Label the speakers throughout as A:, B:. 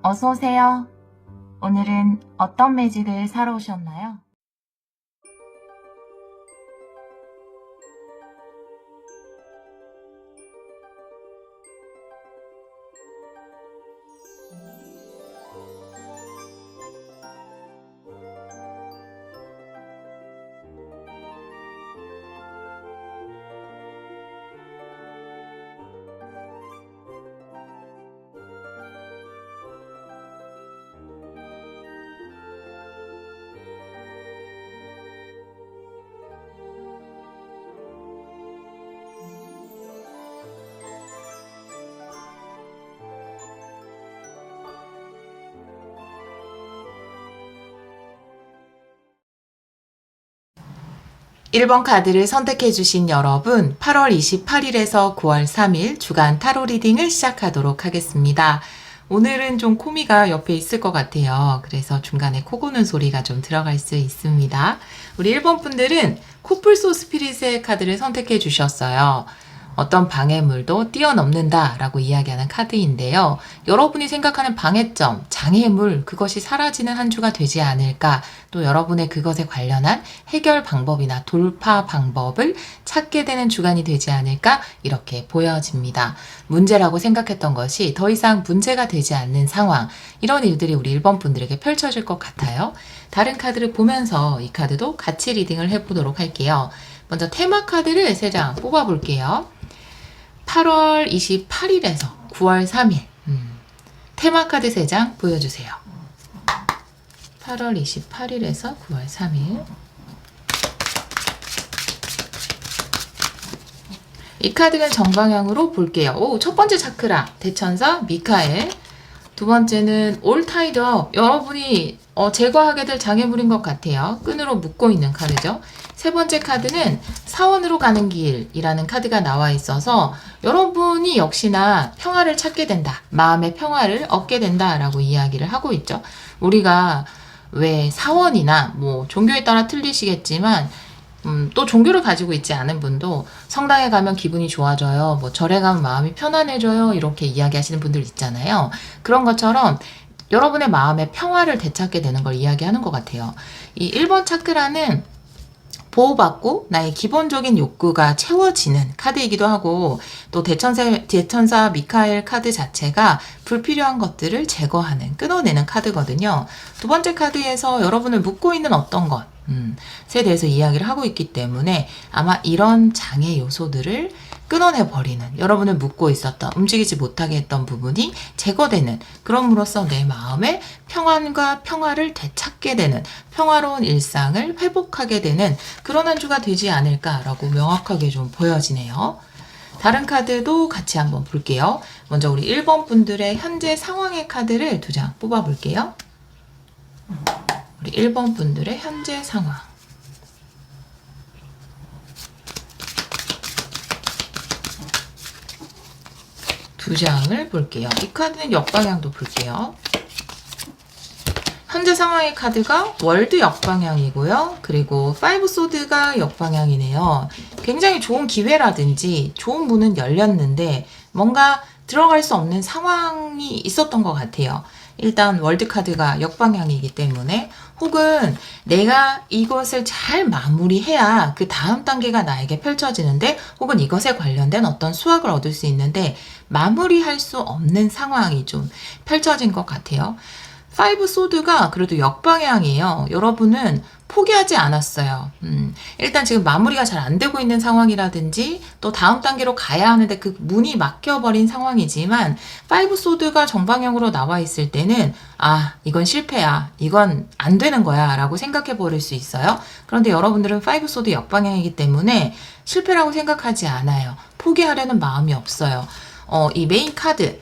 A: 어서 오세요. 오늘은 어떤 매직을 사러 오셨나요? (1번) 카드를 선택해주신 여러분, 8월 28일에서 9월 3일 주간 타로 리딩을 시작하도록 하겠습니다. 오늘은 좀 코미가 옆에 있을 것 같아요. 그래서 중간에 코 고는 소리가 좀 들어갈 수 있습니다. 우리 1번 분들은 코뿔소 스피릿의 카드를 선택해 주셨어요. 어떤 방해물도 뛰어넘는다 라고 이야기하는 카드인데요. 여러분이 생각하는 방해점, 장애물, 그것이 사라지는 한 주가 되지 않을까, 또 여러분의 그것에 관련한 해결 방법이나 돌파 방법을 찾게 되는 주간이 되지 않을까, 이렇게 보여집니다. 문제라고 생각했던 것이 더 이상 문제가 되지 않는 상황, 이런 일들이 우리 1번 분들에게 펼쳐질 것 같아요. 다른 카드를 보면서 이 카드도 같이 리딩을 해보도록 할게요. 먼저 테마 카드를 3장 뽑아볼게요. 8월 28일에서 9월 3일 테마 카드 3장 보여주세요. 8월 28일에서 9월 3일 이 카드는 정방향으로 볼게요. 오, 첫 번째 차크라 대천사 미카엘, 두 번째는 올 타이드업, 여러분이 제거하게 될 장애물인 것 같아요. 끈으로 묶고 있는 카드죠. 세 번째 카드는 사원으로 가는 길이라는 카드가 나와 있어서 여러분이 역시나 평화를 찾게 된다, 마음의 평화를 얻게 된다라고 이야기를 하고 있죠. 우리가 왜 사원이나 뭐 종교에 따라 틀리시겠지만 또 종교를 가지고 있지 않은 분도 성당에 가면 기분이 좋아져요, 뭐 절에 가면 마음이 편안해져요, 이렇게 이야기하시는 분들 있잖아요. 그런 것처럼 여러분의 마음의 평화를 되찾게 되는 걸 이야기하는 것 같아요. 이 1번 차크라는 보호받고 나의 기본적인 욕구가 채워지는 카드이기도 하고, 또 대천사 미카엘 카드 자체가 불필요한 것들을 제거하는, 끊어내는 카드거든요. 두 번째 카드에서 여러분을 묶고 있는 어떤 것에 대해서 이야기를 하고 있기 때문에 아마 이런 장애 요소들을 끊어내버리는, 여러분을 묶고 있었던, 움직이지 못하게 했던 부분이 제거되는, 그럼으로써 내 마음의 평안과 평화를 되찾게 되는, 평화로운 일상을 회복하게 되는 그런 한 주가 되지 않을까라고 명확하게 좀 보여지네요. 다른 카드도 같이 한번 볼게요. 먼저 우리 1번 분들의 현재 상황의 카드를 2장 뽑아볼게요. 우리 1번 분들의 현재 상황. 두 장을 볼게요. 이 카드는 역방향도 볼게요. 현재 상황의 카드가 월드 역방향이고요. 그리고 5 소드가 역방향이네요. 굉장히 좋은 기회라든지 좋은 문은 열렸는데 뭔가 들어갈 수 없는 상황이 있었던 것 같아요. 일단 월드 카드가 역방향이기 때문에, 혹은 내가 이것을 잘 마무리해야 그 다음 단계가 나에게 펼쳐지는데, 혹은 이것에 관련된 어떤 수확을 얻을 수 있는데 마무리할 수 없는 상황이 좀 펼쳐진 것 같아요. 5 소드가 그래도 역방향이에요. 여러분은 포기하지 않았어요. 일단 지금 마무리가 잘 안 되고 있는 상황이라든지 또 다음 단계로 가야 하는데 그 문이 막혀버린 상황이지만, 5 소드가 정방향으로 나와 있을 때는 이건 실패야, 이건 안 되는 거야 라고 생각해 버릴 수 있어요. 그런데 여러분들은 5 소드 역방향이기 때문에 실패라고 생각하지 않아요. 포기하려는 마음이 없어요. 이 메인 카드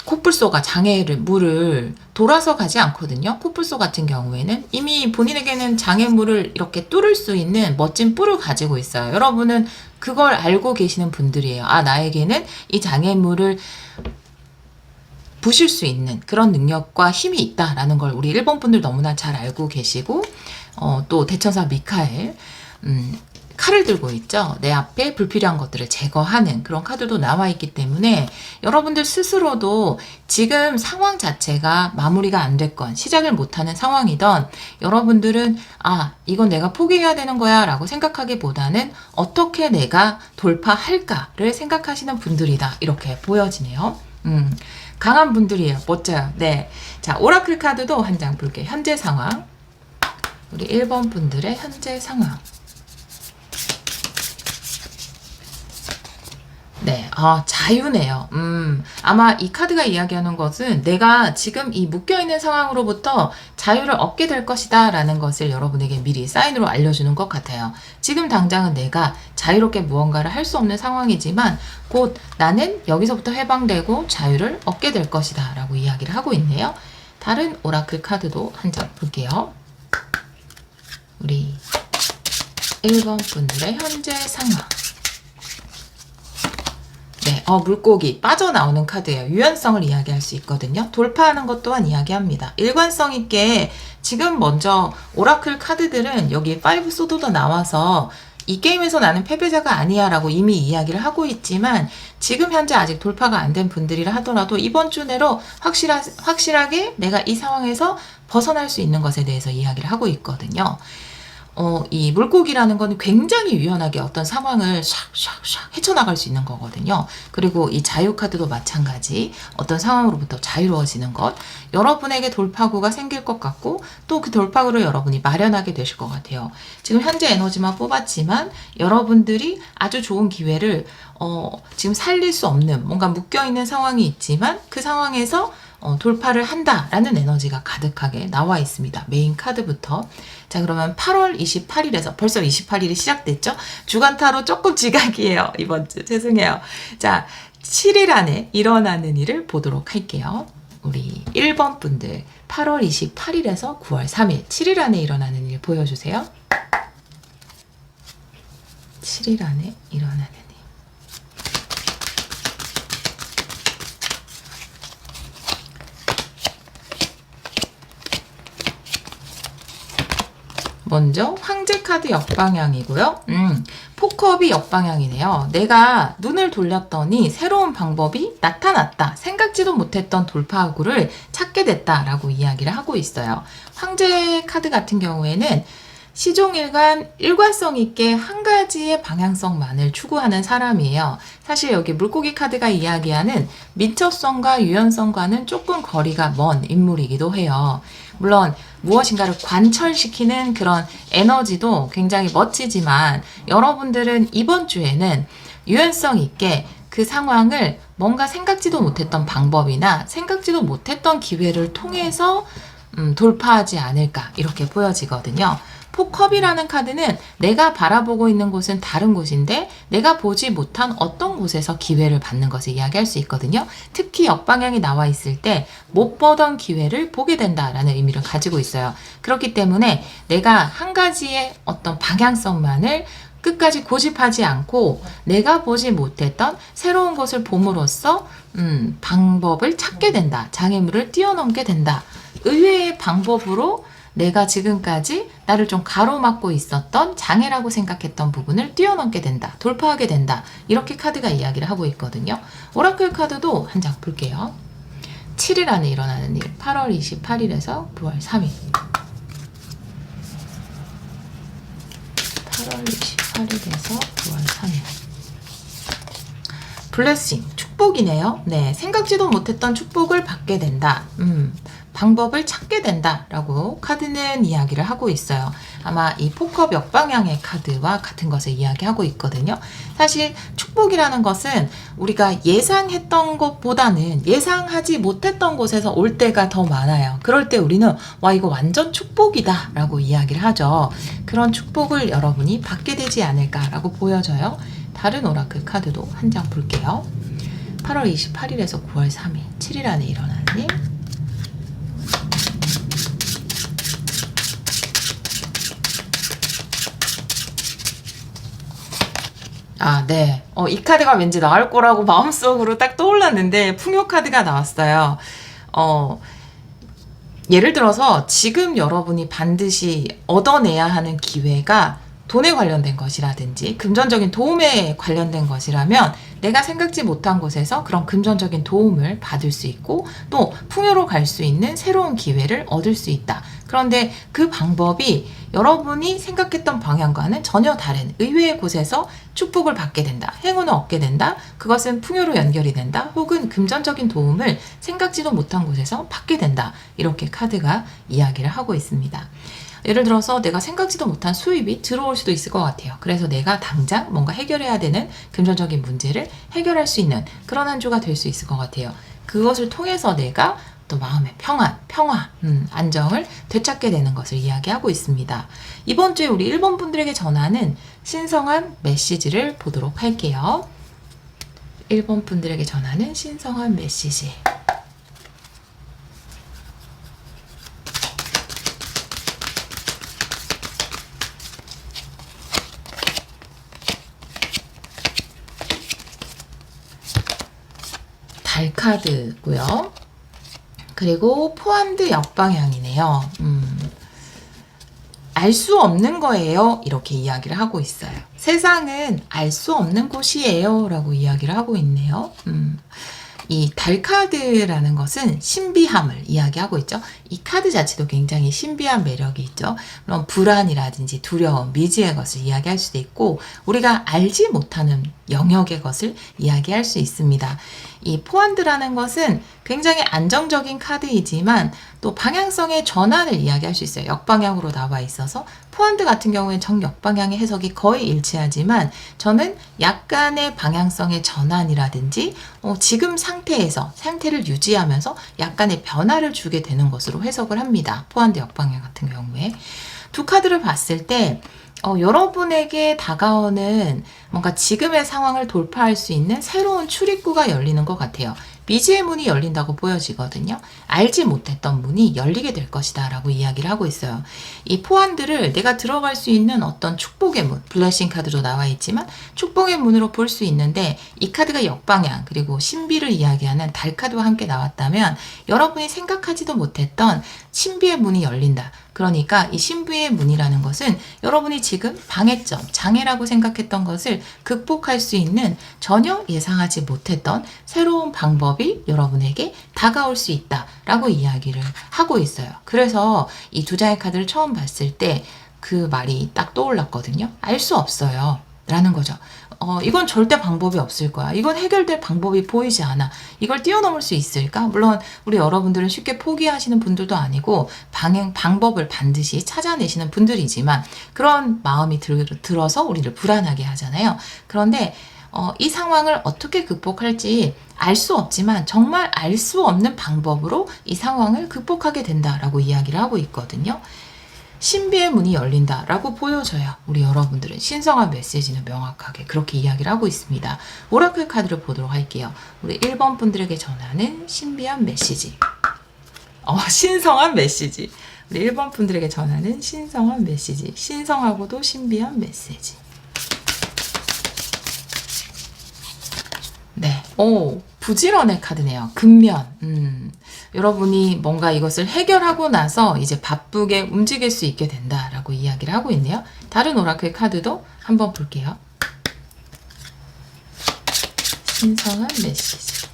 A: 코뿔소가 장애물을 돌아서 가지 않거든요. 코뿔소 같은 경우에는 이미 본인에게는 장애물을 이렇게 뚫을 수 있는 멋진 뿔을 가지고 있어요. 여러분은 그걸 알고 계시는 분들이에요. 나에게는 이 장애물을 부실 수 있는 그런 능력과 힘이 있다라는 걸 우리 1번 분들 너무나 잘 알고 계시고, 또 대천사 미카엘 칼을 들고 있죠. 내 앞에 불필요한 것들을 제거하는 그런 카드도 나와 있기 때문에 여러분들 스스로도 지금 상황 자체가 마무리가 안 됐건 시작을 못하는 상황이던 여러분들은 이건 내가 포기해야 되는 거야 라고 생각하기보다는 어떻게 내가 돌파할까를 생각하시는 분들이다. 이렇게 보여지네요. 강한 분들이에요. 멋져요. 네. 자, 오라클 카드도 한 장 볼게요. 현재 상황. 우리 1번 분들의 현재 상황. 네, 자유네요. 아마 이 카드가 이야기하는 것은 내가 지금 이 묶여있는 상황으로부터 자유를 얻게 될 것이다 라는 것을 여러분에게 미리 사인으로 알려주는 것 같아요. 지금 당장은 내가 자유롭게 무언가를 할 수 없는 상황이지만 곧 나는 여기서부터 해방되고 자유를 얻게 될 것이다 라고 이야기를 하고 있네요. 다른 오라클 카드도 한 장 볼게요. 우리 1번 분들의 현재 상황. 네, 물고기 빠져나오는 카드예요. 유연성을 이야기할 수 있거든요. 돌파하는 것 또한 이야기합니다. 일관성 있게 지금 먼저 오라클 카드들은 여기 5 소드도 나와서 이 게임에서 나는 패배자가 아니야 라고 이미 이야기를 하고 있지만 지금 현재 아직 돌파가 안 된 분들이라 하더라도 이번 주 내로 확실하게 내가 이 상황에서 벗어날 수 있는 것에 대해서 이야기를 하고 있거든요. 이 물고기라는 건 굉장히 유연하게 어떤 상황을 샥샥샥 헤쳐나갈 수 있는 거거든요. 그리고 이 자유 카드도 마찬가지. 어떤 상황으로부터 자유로워지는 것. 여러분에게 돌파구가 생길 것 같고 또 그 돌파구를 여러분이 마련하게 되실 것 같아요. 지금 현재 에너지만 뽑았지만 여러분들이 아주 좋은 기회를 지금 살릴 수 없는 뭔가 묶여있는 상황이 있지만 그 상황에서 돌파를 한다라는 에너지가 가득하게 나와 있습니다. 메인 카드부터. 자, 그러면 8월 28일에서 벌써 28일이 시작됐죠? 주간타로 조금 지각이에요. 이번 주. 죄송해요. 자, 7일 안에 일어나는 일을 보도록 할게요. 우리 1번 분들 8월 28일에서 9월 3일 7일 안에 일어나는 일 보여주세요. 7일 안에 일어나는 일. 먼저 황제 카드 역방향이고요. 포컵이 역방향이네요. 내가 눈을 돌렸더니 새로운 방법이 나타났다. 생각지도 못했던 돌파구를 찾게 됐다라고 이야기를 하고 있어요. 황제 카드 같은 경우에는 시종일관 일관성 있게 한 가지의 방향성만을 추구하는 사람이에요. 사실 여기 물고기 카드가 이야기하는 민첩성과 유연성과는 조금 거리가 먼 인물이기도 해요. 물론 무엇인가를 관철시키는 그런 에너지도 굉장히 멋지지만 여러분들은 이번 주에는 유연성 있게 그 상황을 뭔가 생각지도 못했던 방법이나 생각지도 못했던 기회를 통해서 돌파하지 않을까 이렇게 보여지거든요. 포컵이라는 카드는 내가 바라보고 있는 곳은 다른 곳인데 내가 보지 못한 어떤 곳에서 기회를 받는 것을 이야기할 수 있거든요. 특히 역방향이 나와 있을 때 못 보던 기회를 보게 된다라는 의미를 가지고 있어요. 그렇기 때문에 내가 한 가지의 어떤 방향성만을 끝까지 고집하지 않고 내가 보지 못했던 새로운 것을 봄으로써 방법을 찾게 된다. 장애물을 뛰어넘게 된다. 의외의 방법으로 내가 지금까지 나를 좀 가로막고 있었던 장애라고 생각했던 부분을 뛰어넘게 된다. 돌파하게 된다. 이렇게 카드가 이야기를 하고 있거든요. 오라클 카드도 한 장 볼게요. 7일 안에 일어나는 일. 8월 28일에서 9월 3일. 8월 28일에서 9월 3일. 블레싱, 축복이네요. 네, 생각지도 못했던 축복을 받게 된다. 방법을 찾게 된다라고 카드는 이야기를 하고 있어요. 아마 이 포컵 역방향의 카드와 같은 것을 이야기하고 있거든요. 사실 축복이라는 것은 우리가 예상했던 것보다는 예상하지 못했던 곳에서 올 때가 더 많아요. 그럴 때 우리는 와 이거 완전 축복이다 라고 이야기를 하죠. 그런 축복을 여러분이 받게 되지 않을까라고 보여져요. 다른 오라클 카드도 한 장 볼게요. 8월 28일에서 9월 3일 7일 안에 일어나는 일. 네. 이 카드가 왠지 나올 거라고 마음속으로 딱 떠올랐는데 풍요 카드가 나왔어요. 예를 들어서 지금 여러분이 반드시 얻어내야 하는 기회가 돈에 관련된 것이라든지 금전적인 도움에 관련된 것이라면 내가 생각지 못한 곳에서 그런 금전적인 도움을 받을 수 있고 또 풍요로 갈 수 있는 새로운 기회를 얻을 수 있다. 그런데 그 방법이 여러분이 생각했던 방향과는 전혀 다른 의외의 곳에서 축복을 받게 된다. 행운을 얻게 된다. 그것은 풍요로 연결이 된다. 혹은 금전적인 도움을 생각지도 못한 곳에서 받게 된다. 이렇게 카드가 이야기를 하고 있습니다. 예를 들어서 내가 생각지도 못한 수입이 들어올 수도 있을 것 같아요. 그래서 내가 당장 뭔가 해결해야 되는 금전적인 문제를 해결할 수 있는 그런 한 주가 될 수 있을 것 같아요. 그것을 통해서 내가 또 마음의 평화, 안정을 되찾게 되는 것을 이야기하고 있습니다. 이번 주에 우리 1번 분들에게 전하는 신성한 메시지를 보도록 할게요. 1번 분들에게 전하는 신성한 메시지. 달 카드고요. 그리고 포한드 역방향이네요. 알 수 없는 거예요. 이렇게 이야기를 하고 있어요. 세상은 알 수 없는 곳이에요. 라고 이야기를 하고 있네요. 이 달 카드라는 것은 신비함을 이야기하고 있죠. 이 카드 자체도 굉장히 신비한 매력이 있죠. 그런 불안이라든지 두려움, 미지의 것을 이야기할 수도 있고 우리가 알지 못하는 영역의 것을 이야기할 수 있습니다. 이 포한드라는 것은 굉장히 안정적인 카드이지만 또 방향성의 전환을 이야기할 수 있어요. 역방향으로 나와 있어서 포한드 같은 경우에는 정역방향의 해석이 거의 일치하지만 저는 약간의 방향성의 전환이라든지 지금 상태를 유지하면서 약간의 변화를 주게 되는 것으로 해석을 합니다. 포한드 역방향 같은 경우에 두 카드를 봤을 때 여러분에게 다가오는 뭔가 지금의 상황을 돌파할 수 있는 새로운 출입구가 열리는 것 같아요. 미지의 문이 열린다고 보여지거든요. 알지 못했던 문이 열리게 될 것이다 라고 이야기를 하고 있어요. 이 포한드를 내가 들어갈 수 있는 어떤 축복의 문, 블레싱 카드로 나와 있지만 축복의 문으로 볼 수 있는데 이 카드가 역방향 그리고 신비를 이야기하는 달 카드와 함께 나왔다면 여러분이 생각하지도 못했던 신비의 문이 열린다. 그러니까 이 신비의 문이라는 것은 여러분이 지금 방해점, 장애라고 생각했던 것을 극복할 수 있는 전혀 예상하지 못했던 새로운 방법이 여러분에게 다가올 수 있다라고 이야기를 하고 있어요. 그래서 이 두 장의 카드를 처음 봤을 때 그 말이 딱 떠올랐거든요. 알 수 없어요. 라는 거죠. 이건 절대 방법이 없을 거야. 이건 해결될 방법이 보이지 않아. 이걸 뛰어넘을 수 있을까? 물론 우리 여러분들은 쉽게 포기하시는 분들도 아니고 방법을 반드시 찾아내시는 분들이지만 그런 마음이 들어서 우리를 불안하게 하잖아요. 그런데 이 상황을 어떻게 극복할지 알 수 없지만 정말 알 수 없는 방법으로 이 상황을 극복하게 된다라고 이야기를 하고 있거든요. 신비의 문이 열린다라고 보여져요. 우리 여러분들은 신성한 메시지는 명확하게 그렇게 이야기를 하고 있습니다. 오라클 카드를 보도록 할게요. 우리 1번 분들에게 전하는 신비한 메시지. 신성한 메시지. 우리 1번 분들에게 전하는 신성한 메시지. 신성하고도 신비한 메시지. 네. 부지런의 카드네요. 근면. 여러분이 뭔가 이것을 해결하고 나서 이제 바쁘게 움직일 수 있게 된다라고 이야기를 하고 있네요. 다른 오라클 카드도 한번 볼게요. 신성한 메시지.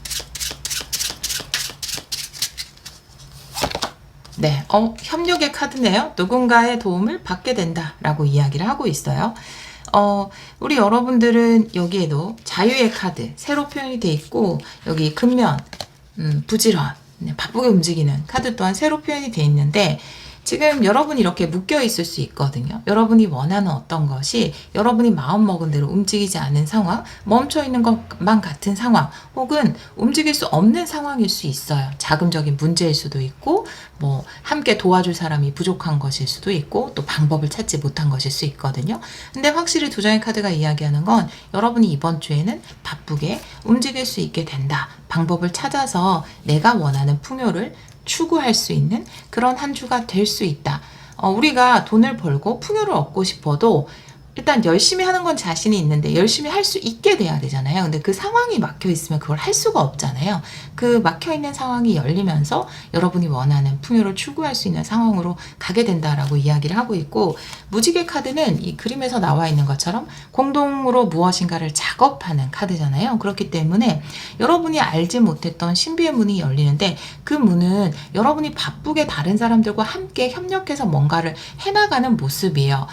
A: 네, 협력의 카드네요. 누군가의 도움을 받게 된다라고 이야기를 하고 있어요. 우리 여러분들은 여기에도 자유의 카드 새로 표현이 돼 있고 여기 근면, 부지런, 바쁘게 움직이는 카드 또한 새로 표현이 돼 있는데 지금 여러분이 이렇게 묶여 있을 수 있거든요. 여러분이 원하는 어떤 것이 여러분이 마음먹은 대로 움직이지 않는 상황, 멈춰 있는 것만 같은 상황, 혹은 움직일 수 없는 상황일 수 있어요. 자금적인 문제일 수도 있고, 함께 도와줄 사람이 부족한 것일 수도 있고, 또 방법을 찾지 못한 것일 수 있거든요. 근데 확실히 두 장의 카드가 이야기하는 건 여러분이 이번 주에는 바쁘게 움직일 수 있게 된다. 방법을 찾아서 내가 원하는 풍요를 추구할 수 있는 그런 한 주가 될 수 있다. 우리가 돈을 벌고 풍요를 얻고 싶어도 일단 열심히 하는 건 자신이 있는데 열심히 할 수 있게 돼야 되잖아요. 근데 그 상황이 막혀 있으면 그걸 할 수가 없잖아요. 그 막혀 있는 상황이 열리면서 여러분이 원하는 풍요를 추구할 수 있는 상황으로 가게 된다라고 이야기를 하고 있고, 무지개 카드는 이 그림에서 나와 있는 것처럼 공동으로 무엇인가를 작업하는 카드잖아요. 그렇기 때문에 여러분이 알지 못했던 신비의 문이 열리는데, 그 문은 여러분이 바쁘게 다른 사람들과 함께 협력해서 뭔가를 해나가는 모습이에요.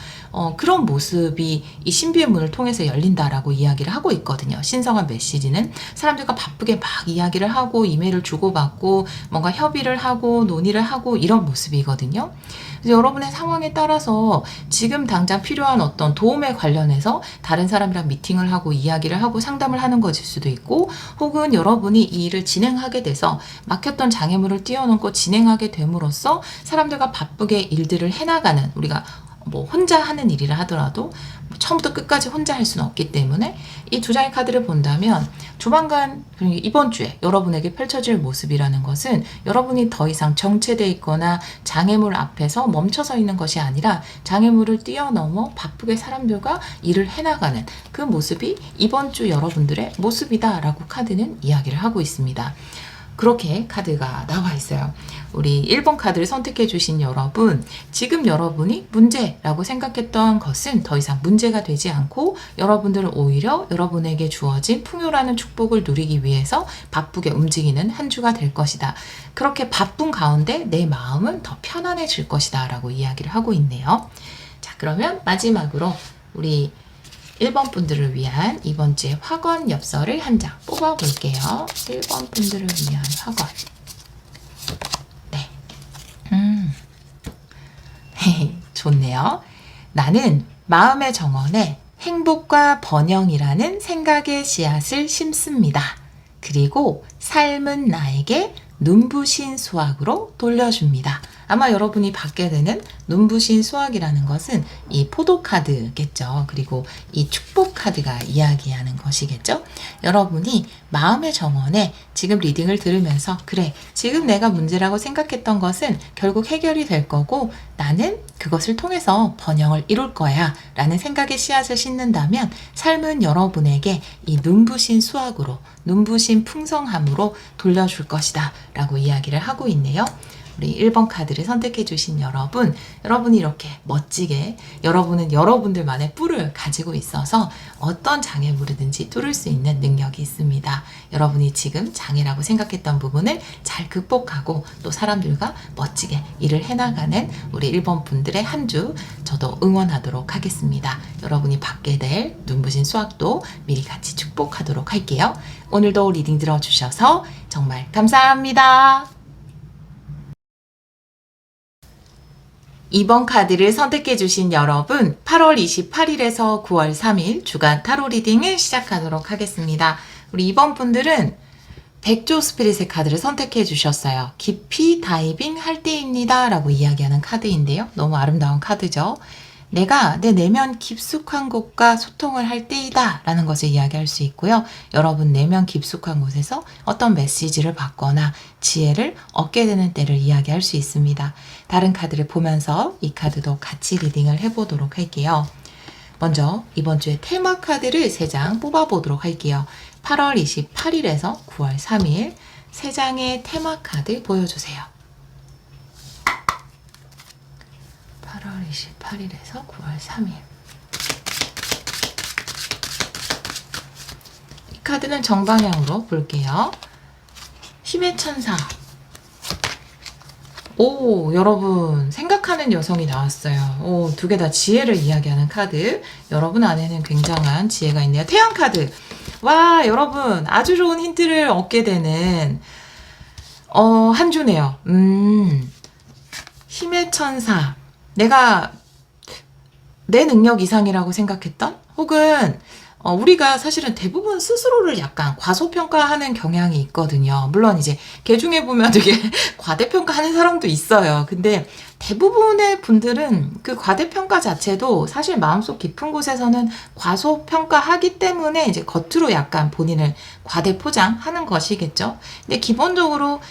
A: 그런 모습이 이 신비의 문을 통해서 열린다라고 이야기를 하고 있거든요. 신성한 메시지는 사람들과 바쁘게 막 이야기를 하고 이메일을 주고받고 뭔가 협의를 하고 논의를 하고 이런 모습이거든요. 그래서 여러분의 상황에 따라서 지금 당장 필요한 어떤 도움에 관련해서 다른 사람이랑 미팅을 하고 이야기를 하고 상담을 하는 것일 수도 있고, 혹은 여러분이 이 일을 진행하게 돼서 막혔던 장애물을 뛰어넘고 진행하게 됨으로써 사람들과 바쁘게 일들을 해나가는, 우리가 뭐 혼자 하는 일이라 하더라도 처음부터 끝까지 혼자 할 수는 없기 때문에 이 두 장의 카드를 본다면 조만간, 이번 주에 여러분에게 펼쳐질 모습이라는 것은 여러분이 더 이상 정체되어 있거나 장애물 앞에서 멈춰서 있는 것이 아니라 장애물을 뛰어넘어 바쁘게 사람들과 일을 해나가는 그 모습이 이번 주 여러분들의 모습이다라고 카드는 이야기를 하고 있습니다. 그렇게 카드가 나와 있어요. 우리 1번 카드를 선택해 주신 여러분, 지금 여러분이 문제라고 생각했던 것은 더 이상 문제가 되지 않고 여러분들은 오히려 여러분에게 주어진 풍요라는 축복을 누리기 위해서 바쁘게 움직이는 한 주가 될 것이다. 그렇게 바쁜 가운데 내 마음은 더 편안해질 것이다 라고 이야기를 하고 있네요. 자, 그러면 마지막으로 우리 1번 분들을 위한 이번 주의 확언 엽서를 한 장 뽑아볼게요. 1번 분들을 위한 확언. 네. 좋네요. 나는 마음의 정원에 행복과 번영이라는 생각의 씨앗을 심습니다. 그리고 삶은 나에게 눈부신 수확으로 돌려줍니다. 아마 여러분이 받게 되는 눈부신 수확이라는 것은 이 포도 카드겠죠. 그리고 이 축복 카드가 이야기하는 것이겠죠. 여러분이 마음의 정원에 지금 리딩을 들으면서, 그래, 지금 내가 문제라고 생각했던 것은 결국 해결이 될 거고 나는 그것을 통해서 번영을 이룰 거야 라는 생각의 씨앗을 심는다면 삶은 여러분에게 이 눈부신 수확으로, 눈부신 풍성함으로 돌려줄 것이다 라고 이야기를 하고 있네요. 우리 1번 카드를 선택해 주신 여러분, 여러분이 이렇게 멋지게, 여러분은 여러분들만의 뿔을 가지고 있어서 어떤 장애물이든지 뚫을 수 있는 능력이 있습니다. 여러분이 지금 장애라고 생각했던 부분을 잘 극복하고 또 사람들과 멋지게 일을 해나가는 우리 1번 분들의 한 주 저도 응원하도록 하겠습니다. 여러분이 받게 될 눈부신 수확도 미리 같이 축복하도록 할게요. 오늘도 리딩 들어주셔서 정말 감사합니다. 2번 카드를 선택해 주신 여러분, 8월 28일에서 9월 3일 주간 타로 리딩을 시작하도록 하겠습니다. 우리 2번 분들은 백조 스피릿의 카드를 선택해 주셨어요. 깊이 다이빙 할 때입니다 라고 이야기하는 카드인데요. 너무 아름다운 카드죠. 내가 내 내면 깊숙한 곳과 소통을 할 때이다 라는 것을 이야기할 수 있고요. 여러분 내면 깊숙한 곳에서 어떤 메시지를 받거나 지혜를 얻게 되는 때를 이야기할 수 있습니다. 다른 카드를 보면서 이 카드도 같이 리딩을 해보도록 할게요. 먼저 이번 주에 테마 카드를 3장 뽑아보도록 할게요. 8월 28일에서 9월 3일 3장의 테마 카드 보여주세요. 8월 28일에서 9월 3일. 이 카드는 정방향으로 볼게요. 힘의 천사. 오, 여러분 생각하는 여성이 나왔어요. 오, 두 개 다 지혜를 이야기하는 카드. 여러분 안에는 굉장한 지혜가 있네요. 태양 카드. 와, 여러분 아주 좋은 힌트를 얻게 되는 한 주네요. 힘의 천사. 내가 내 능력 이상이라고 생각했던, 혹은 우리가 사실은 대부분 스스로를 약간 과소평가하는 경향이 있거든요. 물론 이제 개 중에 보면 되게 과대평가하는 사람도 있어요. 근데 대부분의 분들은 그 과대평가 자체도 사실 마음속 깊은 곳에서는 과소평가하기 때문에 이제 겉으로 약간 본인을 과대포장하는 것이겠죠. 근데 기본적으로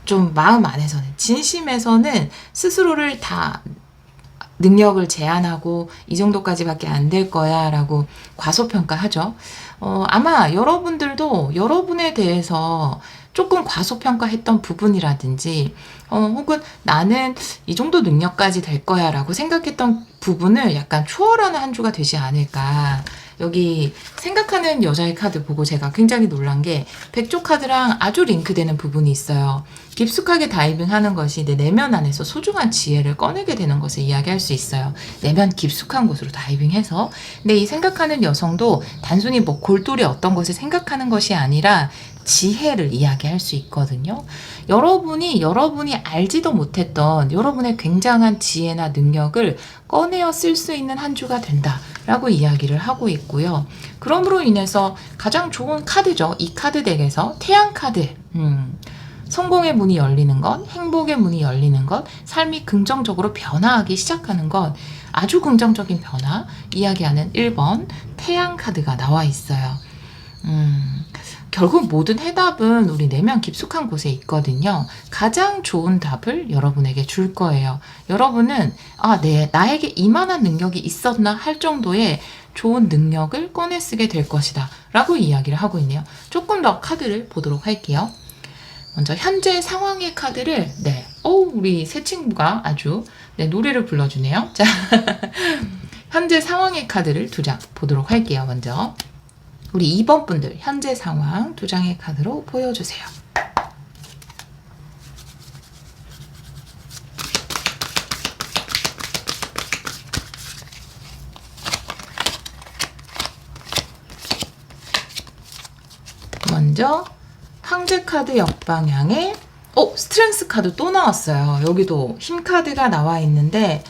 A: 좀 마음 안에서는, 진심에서는 스스로를 다 능력을 제한하고 이 정도까지밖에 안 될 거야 라고 과소평가하죠. 아마 여러분들도 여러분에 대해서 조금 과소평가했던 부분이라든지 혹은 나는 이 정도 능력까지 될 거야 라고 생각했던 부분을 약간 초월하는 한 주가 되지 않을까. 여기 생각하는 여자의 카드 보고 제가 굉장히 놀란 게 백조 카드랑 아주 링크되는 부분이 있어요. 깊숙하게 다이빙하는 것이 내 내면 안에서 소중한 지혜를 꺼내게 되는 것을 이야기할 수 있어요. 내면 깊숙한 곳으로 다이빙해서. 근데 이 생각하는 여성도 단순히 뭐 골똘히 어떤 것을 생각하는 것이 아니라 지혜를 이야기할 수 있거든요. 여러분이 알지도 못했던 여러분의 굉장한 지혜나 능력을 꺼내어 쓸 수 있는 한 주가 된다라고 이야기를 하고 있고요. 그럼으로 인해서 가장 좋은 카드죠. 이 카드 덱에서 태양 카드. 성공의 문이 열리는 것, 행복의 문이 열리는 것, 삶이 긍정적으로 변화하기 시작하는 것, 아주 긍정적인 변화 이야기하는 1번 태양 카드가 나와 있어요. 결국 모든 해답은 우리 내면 깊숙한 곳에 있거든요. 가장 좋은 답을 여러분에게 줄 거예요. 여러분은 나에게 이만한 능력이 있었나 할 정도의 좋은 능력을 꺼내 쓰게 될 것이다 라고 이야기를 하고 있네요. 조금 더 카드를 보도록 할게요. 먼저 현재 상황의 카드를 우리 새 친구가 아주 노래를 불러주네요. 자, 현재 상황의 카드를 2장 보도록 할게요. 먼저 우리 2번 분들 현재 상황 2장의 카드로 보여주세요. 먼저 황제 카드 역방향에 스트렝스 카드 또 나왔어요. 여기도 힘 카드가 나와 있는데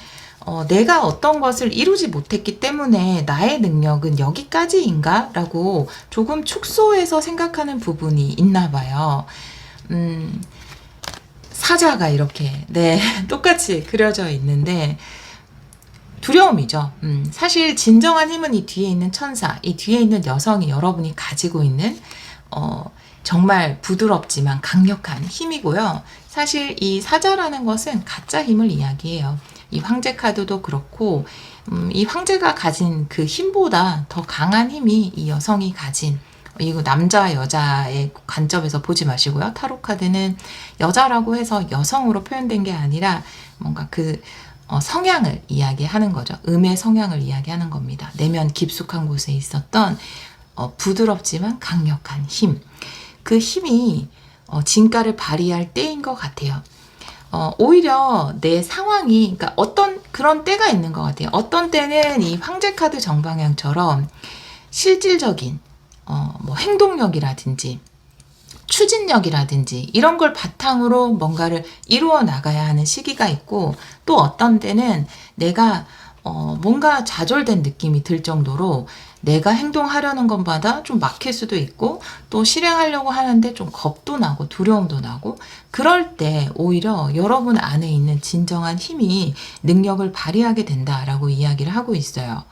A: 내가 어떤 것을 이루지 못했기 때문에 나의 능력은 여기까지인가? 라고 조금 축소해서 생각하는 부분이 있나 봐요. 사자가 이렇게 똑같이 그려져 있는데 두려움이죠. 사실 진정한 힘은 이 뒤에 있는 천사, 이 뒤에 있는 여성이 여러분이 가지고 있는 정말 부드럽지만 강력한 힘이고요. 사실 이 사자라는 것은 가짜 힘을 이야기해요. 이 황제 카드도 그렇고 이 황제가 가진 그 힘보다 더 강한 힘이 이 여성이 가진, 이거 남자 여자의 관점에서 보지 마시고요. 타로 카드는 여자라고 해서 여성으로 표현된 게 아니라 뭔가 그 성향을 이야기하는 거죠. 음의 성향을 이야기하는 겁니다. 내면 깊숙한 곳에 있었던 부드럽지만 강력한 힘. 그 힘이 진가를 발휘할 때인 것 같아요. 오히려 내 상황이, 그러니까 어떤 그런 때가 있는 것 같아요. 어떤 때는 이 황제 카드 정방향처럼 실질적인 뭐 행동력이라든지 추진력이라든지 이런 걸 바탕으로 뭔가를 이루어 나가야 하는 시기가 있고, 또 어떤 때는 내가 뭔가 좌절된 느낌이 들 정도로 내가 행동하려는 것마다 좀 막힐 수도 있고, 또 실행하려고 하는데 좀 겁도 나고 두려움도 나고, 그럴 때 오히려 여러분 안에 있는 진정한 힘이 능력을 발휘하게 된다라고 이야기를 하고 있어요.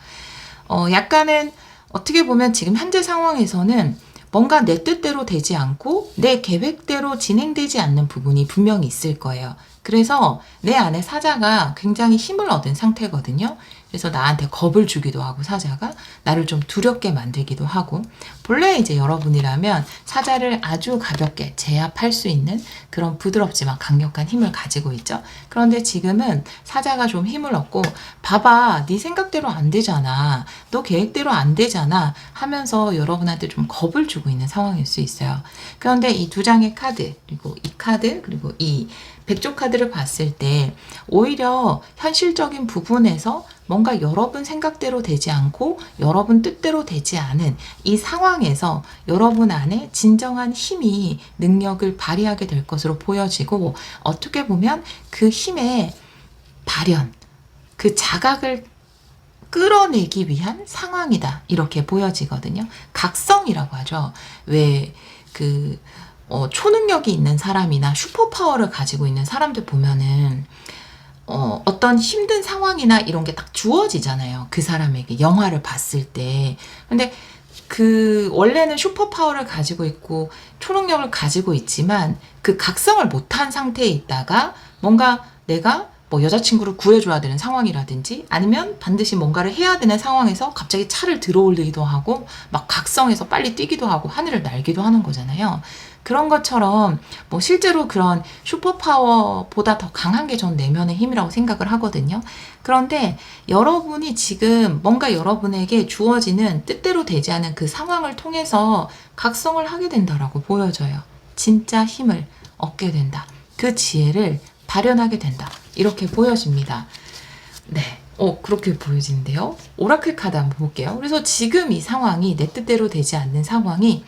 A: 약간은 어떻게 보면 지금 현재 상황에서는 뭔가 내 뜻대로 되지 않고 내 계획대로 진행되지 않는 부분이 분명히 있을 거예요. 그래서 내 안에 사자가 굉장히 힘을 얻은 상태거든요. 그래서 나한테 겁을 주기도 하고, 사자가 나를 좀 두렵게 만들기도 하고, 본래 이제 여러분이라면 사자를 아주 가볍게 제압할 수 있는 그런 부드럽지만 강력한 힘을 가지고 있죠. 그런데 지금은 사자가 좀 힘을 얻고, 봐봐, 네 생각대로 안 되잖아, 너 계획대로 안 되잖아 하면서 여러분한테 좀 겁을 주고 있는 상황일 수 있어요. 그런데 이 2장의 카드, 그리고 이 카드, 그리고 이 백조 카드를 봤을 때 오히려 현실적인 부분에서 뭔가 여러분 생각대로 되지 않고 여러분 뜻대로 되지 않은 이 상황에서 여러분 안에 진정한 힘이 능력을 발휘하게 될 것으로 보여지고, 어떻게 보면 그 힘의 발현, 그 자각을 끌어내기 위한 상황이다, 이렇게 보여지거든요. 각성이라고 하죠. 왜 초능력이 있는 사람이나 슈퍼파워를 가지고 있는 사람들 보면은 어떤 힘든 상황이나 이런 게 딱 주어지잖아요. 그 사람에게 영화를 봤을 때. 근데 원래는 슈퍼파워를 가지고 있고 초능력을 가지고 있지만 그 각성을 못한 상태에 있다가 뭔가 내가 뭐 여자친구를 구해줘야 되는 상황이라든지 아니면 반드시 뭔가를 해야 되는 상황에서 갑자기 차를 들어올리기도 하고 막 각성해서 빨리 뛰기도 하고 하늘을 날기도 하는 거잖아요. 그런 것처럼 뭐 실제로 그런 슈퍼파워보다 더 강한 게 전 내면의 힘이라고 생각을 하거든요. 그런데 여러분이 지금 뭔가 여러분에게 주어지는 뜻대로 되지 않은 그 상황을 통해서 각성을 하게 된다라고 보여져요. 진짜 힘을 얻게 된다. 그 지혜를 발현하게 된다. 이렇게 보여집니다. 네. 그렇게 보여지는데요. 오라클 카드 한번 볼게요. 그래서 지금 이 상황이 내 뜻대로 되지 않는 상황이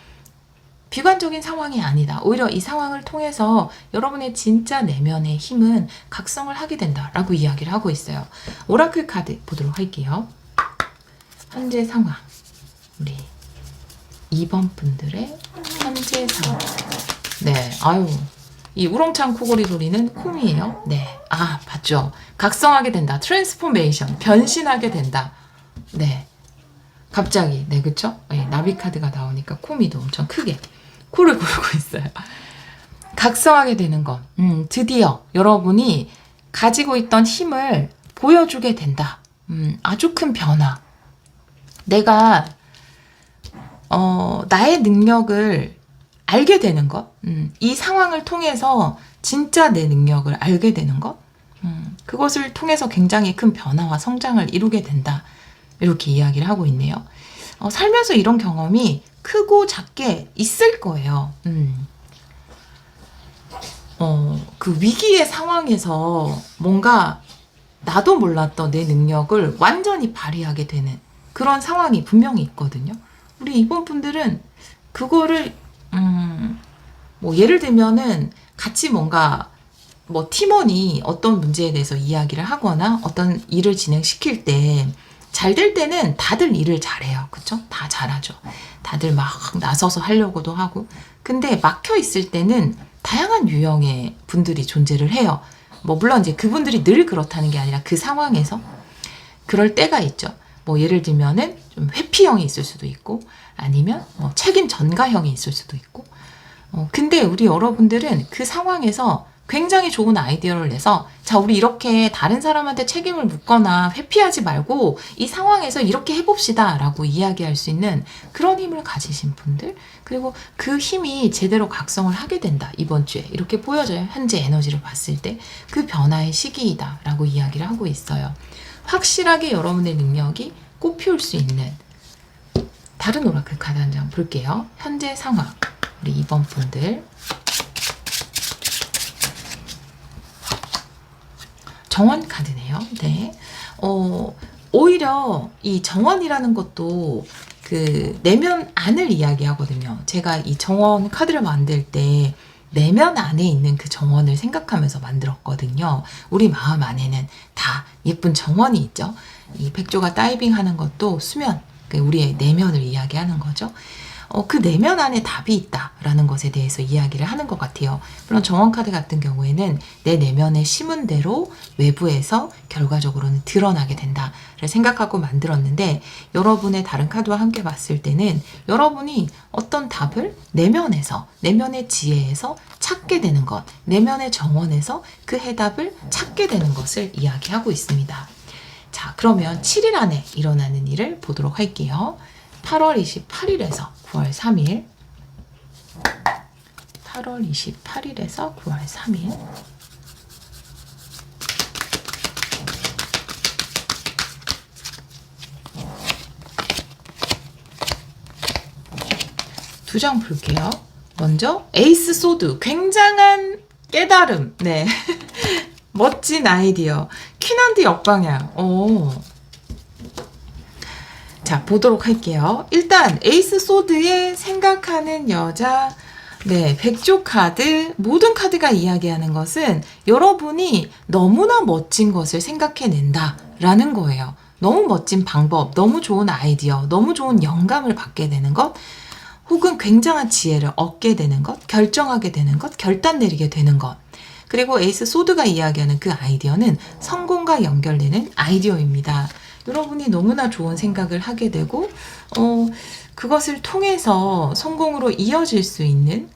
A: 비관적인 상황이 아니다. 오히려 이 상황을 통해서 여러분의 진짜 내면의 힘은 각성을 하게 된다라고 이야기를 하고 있어요. 오라클 카드 보도록 할게요. 현재 상황. 우리 2번 분들의 현재 상황. 네. 아유. 이 우렁찬 코골이 소리는 콤이에요. 네. 아, 봤죠? 각성하게 된다. 트랜스포메이션. 변신하게 된다. 네. 갑자기. 네, 그쵸? 네, 나비 카드가 나오니까 콤이도 엄청 크게 코를 골고 있어요. 각성하게 되는 것. 드디어 여러분이 가지고 있던 힘을 보여주게 된다. 아주 큰 변화. 내가, 나의 능력을 알게 되는 것, 이 상황을 통해서 진짜 내 능력을 알게 되는 것, 그것을 통해서 굉장히 큰 변화와 성장을 이루게 된다. 이렇게 이야기를 하고 있네요. 살면서 이런 경험이 크고 작게 있을 거예요. 그 위기의 상황에서 뭔가 나도 몰랐던 내 능력을 완전히 발휘하게 되는 그런 상황이 분명히 있거든요. 우리 이번 분들은 그거를 뭐 예를 들면은 같이 뭔가 뭐 팀원이 어떤 문제에 대해서 이야기를 하거나 어떤 일을 진행시킬 때 잘 될 때는 다들 일을 잘해요. 그쵸? 다 잘하죠. 다들 막 나서서 하려고도 하고. 근데 막혀 있을 때는 다양한 유형의 분들이 존재를 해요. 뭐 물론 이제 그분들이 늘 그렇다는 게 아니라 그 상황에서 그럴 때가 있죠. 뭐 예를 들면은 좀 회피형이 있을 수도 있고 아니면 뭐 책임 전가형이 있을 수도 있고 근데 우리 여러분들은 그 상황에서 굉장히 좋은 아이디어를 내서 자 우리 이렇게 다른 사람한테 책임을 묻거나 회피하지 말고 이 상황에서 이렇게 해봅시다 라고 이야기할 수 있는 그런 힘을 가지신 분들 그리고 그 힘이 제대로 각성을 하게 된다 이번 주에 이렇게 보여져요. 현재 에너지를 봤을 때 그 변화의 시기이다 라고 이야기를 하고 있어요. 확실하게 여러분의 능력이 꽃피울 수 있는 다른 오라클 카드 한 장 볼게요. 현재 상황 우리 2번 분들 정원 카드네요. 네. 오히려 이 정원이라는 것도 그 내면 안을 이야기하거든요. 제가 이 정원 카드를 만들 때 내면 안에 있는 그 정원을 생각하면서 만들었거든요. 우리 마음 안에는 다 예쁜 정원이 있죠. 이 백조가 다이빙 하는 것도 수면, 우리의 내면을 이야기하는 거죠. 그 내면 안에 답이 있다라는 것에 대해서 이야기를 하는 것 같아요. 물론 정원 카드 같은 경우에는 내 내면에 심은 대로 외부에서 결과적으로는 드러나게 된다를 생각하고 만들었는데 여러분의 다른 카드와 함께 봤을 때는 여러분이 어떤 답을 내면에서 내면의 지혜에서 찾게 되는 것, 내면의 정원에서 그 해답을 찾게 되는 것을 이야기하고 있습니다. 자, 그러면 7일 안에 일어나는 일을 보도록 할게요. 8월 28일에서 9월 3일 8월 28일에서 9월 3일 두 장 볼게요. 먼저 에이스 소드 굉장한 깨달음 네 멋진 아이디어 퀸한드 역방향 자, 보도록 할게요. 일단 에이스 소드의 생각하는 여자 네, 백조 카드 모든 카드가 이야기하는 것은 여러분이 너무나 멋진 것을 생각해낸다 라는 거예요. 너무 멋진 방법, 너무 좋은 아이디어, 너무 좋은 영감을 받게 되는 것 혹은 굉장한 지혜를 얻게 되는 것, 결정하게 되는 것, 결단 내리게 되는 것 그리고 에이스 소드가 이야기하는 그 아이디어는 성공과 연결되는 아이디어입니다. 여러분이 너무나 좋은 생각을 하게 되고 그것을 통해서 성공으로 이어질 수 있는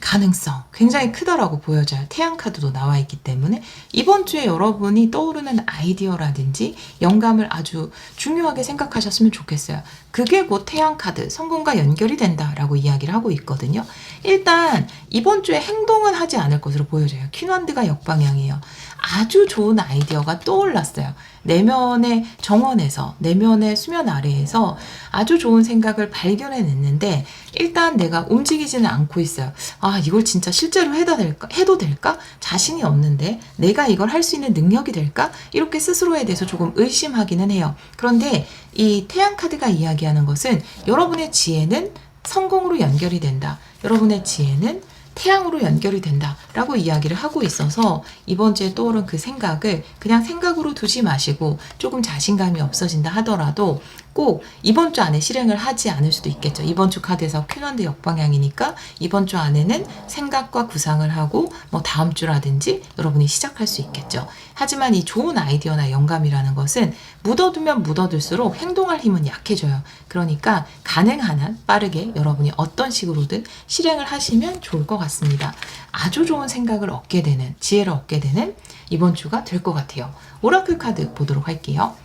A: 가능성 굉장히 크다라고 보여져요. 태양 카드도 나와 있기 때문에 이번 주에 여러분이 떠오르는 아이디어라든지 영감을 아주 중요하게 생각하셨으면 좋겠어요. 그게 곧 태양 카드 성공과 연결이 된다라고 이야기를 하고 있거든요. 일단 이번 주에 행동은 하지 않을 것으로 보여져요. 퀸완드가 역방향이에요. 아주 좋은 아이디어가 떠올랐어요. 내면의 정원에서, 내면의 수면 아래에서 아주 좋은 생각을 발견해냈는데 일단 내가 움직이지는 않고 있어요. 아, 이걸 진짜 실제로 해도 될까? 자신이 없는데 내가 이걸 할 수 있는 능력이 될까? 이렇게 스스로에 대해서 조금 의심하기는 해요. 그런데 이 태양 카드가 이야기하는 것은 여러분의 지혜는 성공으로 연결이 된다. 여러분의 지혜는 태양으로 연결이 된다라고 이야기를 하고 있어서 이번 주에 떠오른 그 생각을 그냥 생각으로 두지 마시고 조금 자신감이 없어진다 하더라도 꼭 이번 주 안에 실행을 하지 않을 수도 있겠죠. 이번 주 카드에서 퀸완드 역방향이니까 이번 주 안에는 생각과 구상을 하고 뭐 다음 주라든지 여러분이 시작할 수 있겠죠. 하지만 이 좋은 아이디어나 영감이라는 것은 묻어두면 묻어둘수록 행동할 힘은 약해져요. 그러니까 가능한 한 빠르게 여러분이 어떤 식으로든 실행을 하시면 좋을 것 같습니다. 아주 좋은 생각을 얻게 되는, 지혜를 얻게 되는 이번 주가 될 것 같아요. 오라클 카드 보도록 할게요.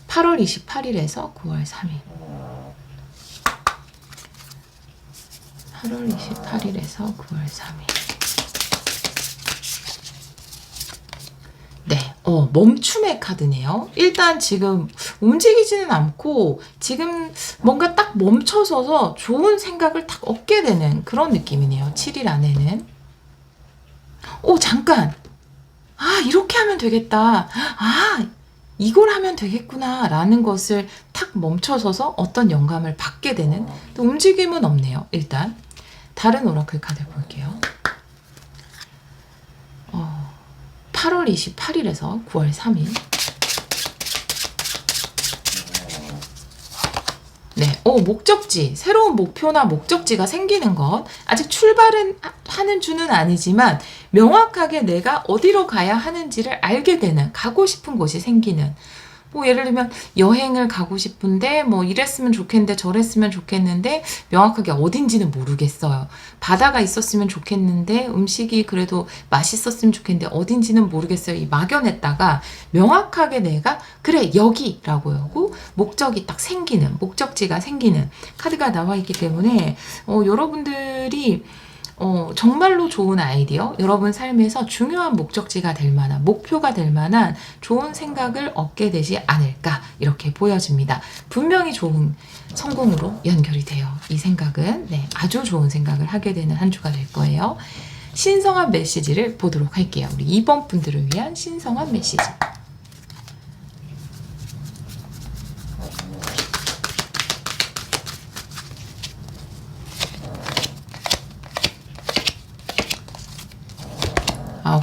A: 8월 28일에서 9월 3일. 8월 28일에서 9월 3일. 네, 멈춤의 카드네요. 일단 지금 움직이지는 않고 지금 뭔가 딱 멈춰서서 좋은 생각을 딱 얻게 되는 그런 느낌이네요. 7일 안에는. 잠깐! 아, 이렇게 하면 되겠다. 아, 이걸 하면 되겠구나 라는 것을 탁 멈춰서서 어떤 영감을 받게 되는 또 움직임은 없네요. 일단 다른 오라클 카드 볼게요. 8월 28일에서 9월 3일. 네, 목적지, 새로운 목표나 목적지가 생기는 것. 아직 출발은 하는 주는 아니지만 명확하게 내가 어디로 가야 하는지를 알게 되는, 가고 싶은 곳이 생기는. 뭐 예를 들면 여행을 가고 싶은데 뭐 이랬으면 좋겠는데 저랬으면 좋겠는데 명확하게 어딘지는 모르겠어요. 바다가 있었으면 좋겠는데 음식이 그래도 맛있었으면 좋겠는데 어딘지는 모르겠어요. 이 막연했다가 명확하게 내가 그래 여기라고 하고 목적이 딱 생기는, 목적지가 생기는 카드가 나와 있기 때문에 여러분들이 정말로 좋은 아이디어, 여러분 삶에서 중요한 목적지가 될 만한, 목표가 될 만한 좋은 생각을 얻게 되지 않을까 이렇게 보여집니다. 분명히 좋은 성공으로 연결이 돼요. 이 생각은 아주 좋은 생각을 하게 되는 한 주가 될 거예요. 신성한 메시지를 보도록 할게요. 우리 2번 분들을 위한 신성한 메시지.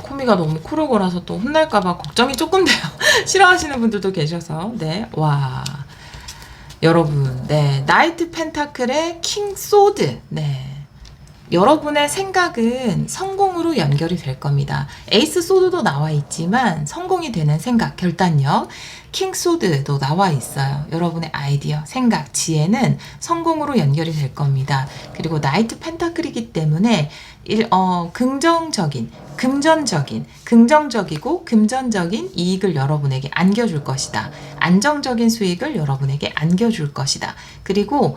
A: 코미가 너무 크루고라서 또 혼날까봐 걱정이 조금 돼요. 싫어하시는 분들도 계셔서. 와. 여러분, 나이트 펜타클의 킹 소드. 여러분의 생각은 성공으로 연결이 될 겁니다. 에이스 소드도 나와 있지만 성공이 되는 생각, 결단력, 킹 소드도 나와 있어요. 여러분의 아이디어, 생각, 지혜는 성공으로 연결이 될 겁니다. 그리고 나이트 펜타클이기 때문에 긍정적이고 금전적인 이익을 여러분에게 안겨줄 것이다. 안정적인 수익을 여러분에게 안겨줄 것이다. 그리고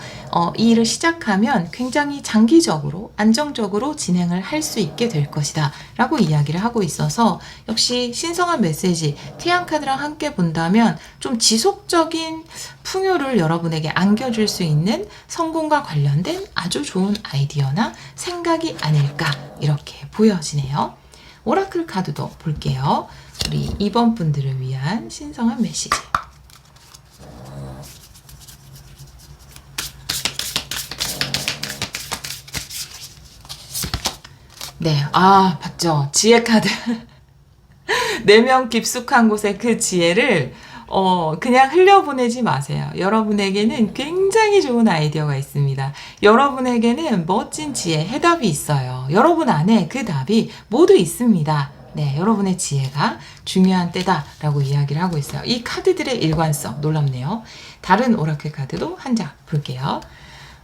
A: 이 일을 시작하면 굉장히 장기적으로 안정적으로 진행을 할 수 있게 될 것이다 라고 이야기를 하고 있어서 역시 신성한 메시지 태양카드랑 함께 본다면 좀 지속적인 풍요를 여러분에게 안겨줄 수 있는 성공과 관련된 아주 좋은 아이디어나 생각이 아닐까 이렇게 보여지네요. 오라클 카드도 볼게요. 우리 2번 분들을 위한 신성한 메시지. 봤죠? 지혜 카드. 내면 깊숙한 곳에 그 지혜를 그냥 흘려보내지 마세요. 여러분에게는 굉장히 좋은 아이디어가 있습니다. 여러분에게는 멋진 지혜, 해답이 있어요. 여러분 안에 그 답이 모두 있습니다. 여러분의 지혜가 중요한 때다라고 이야기를 하고 있어요. 이 카드들의 일관성 놀랍네요. 다른 오라클 카드도 한 장 볼게요.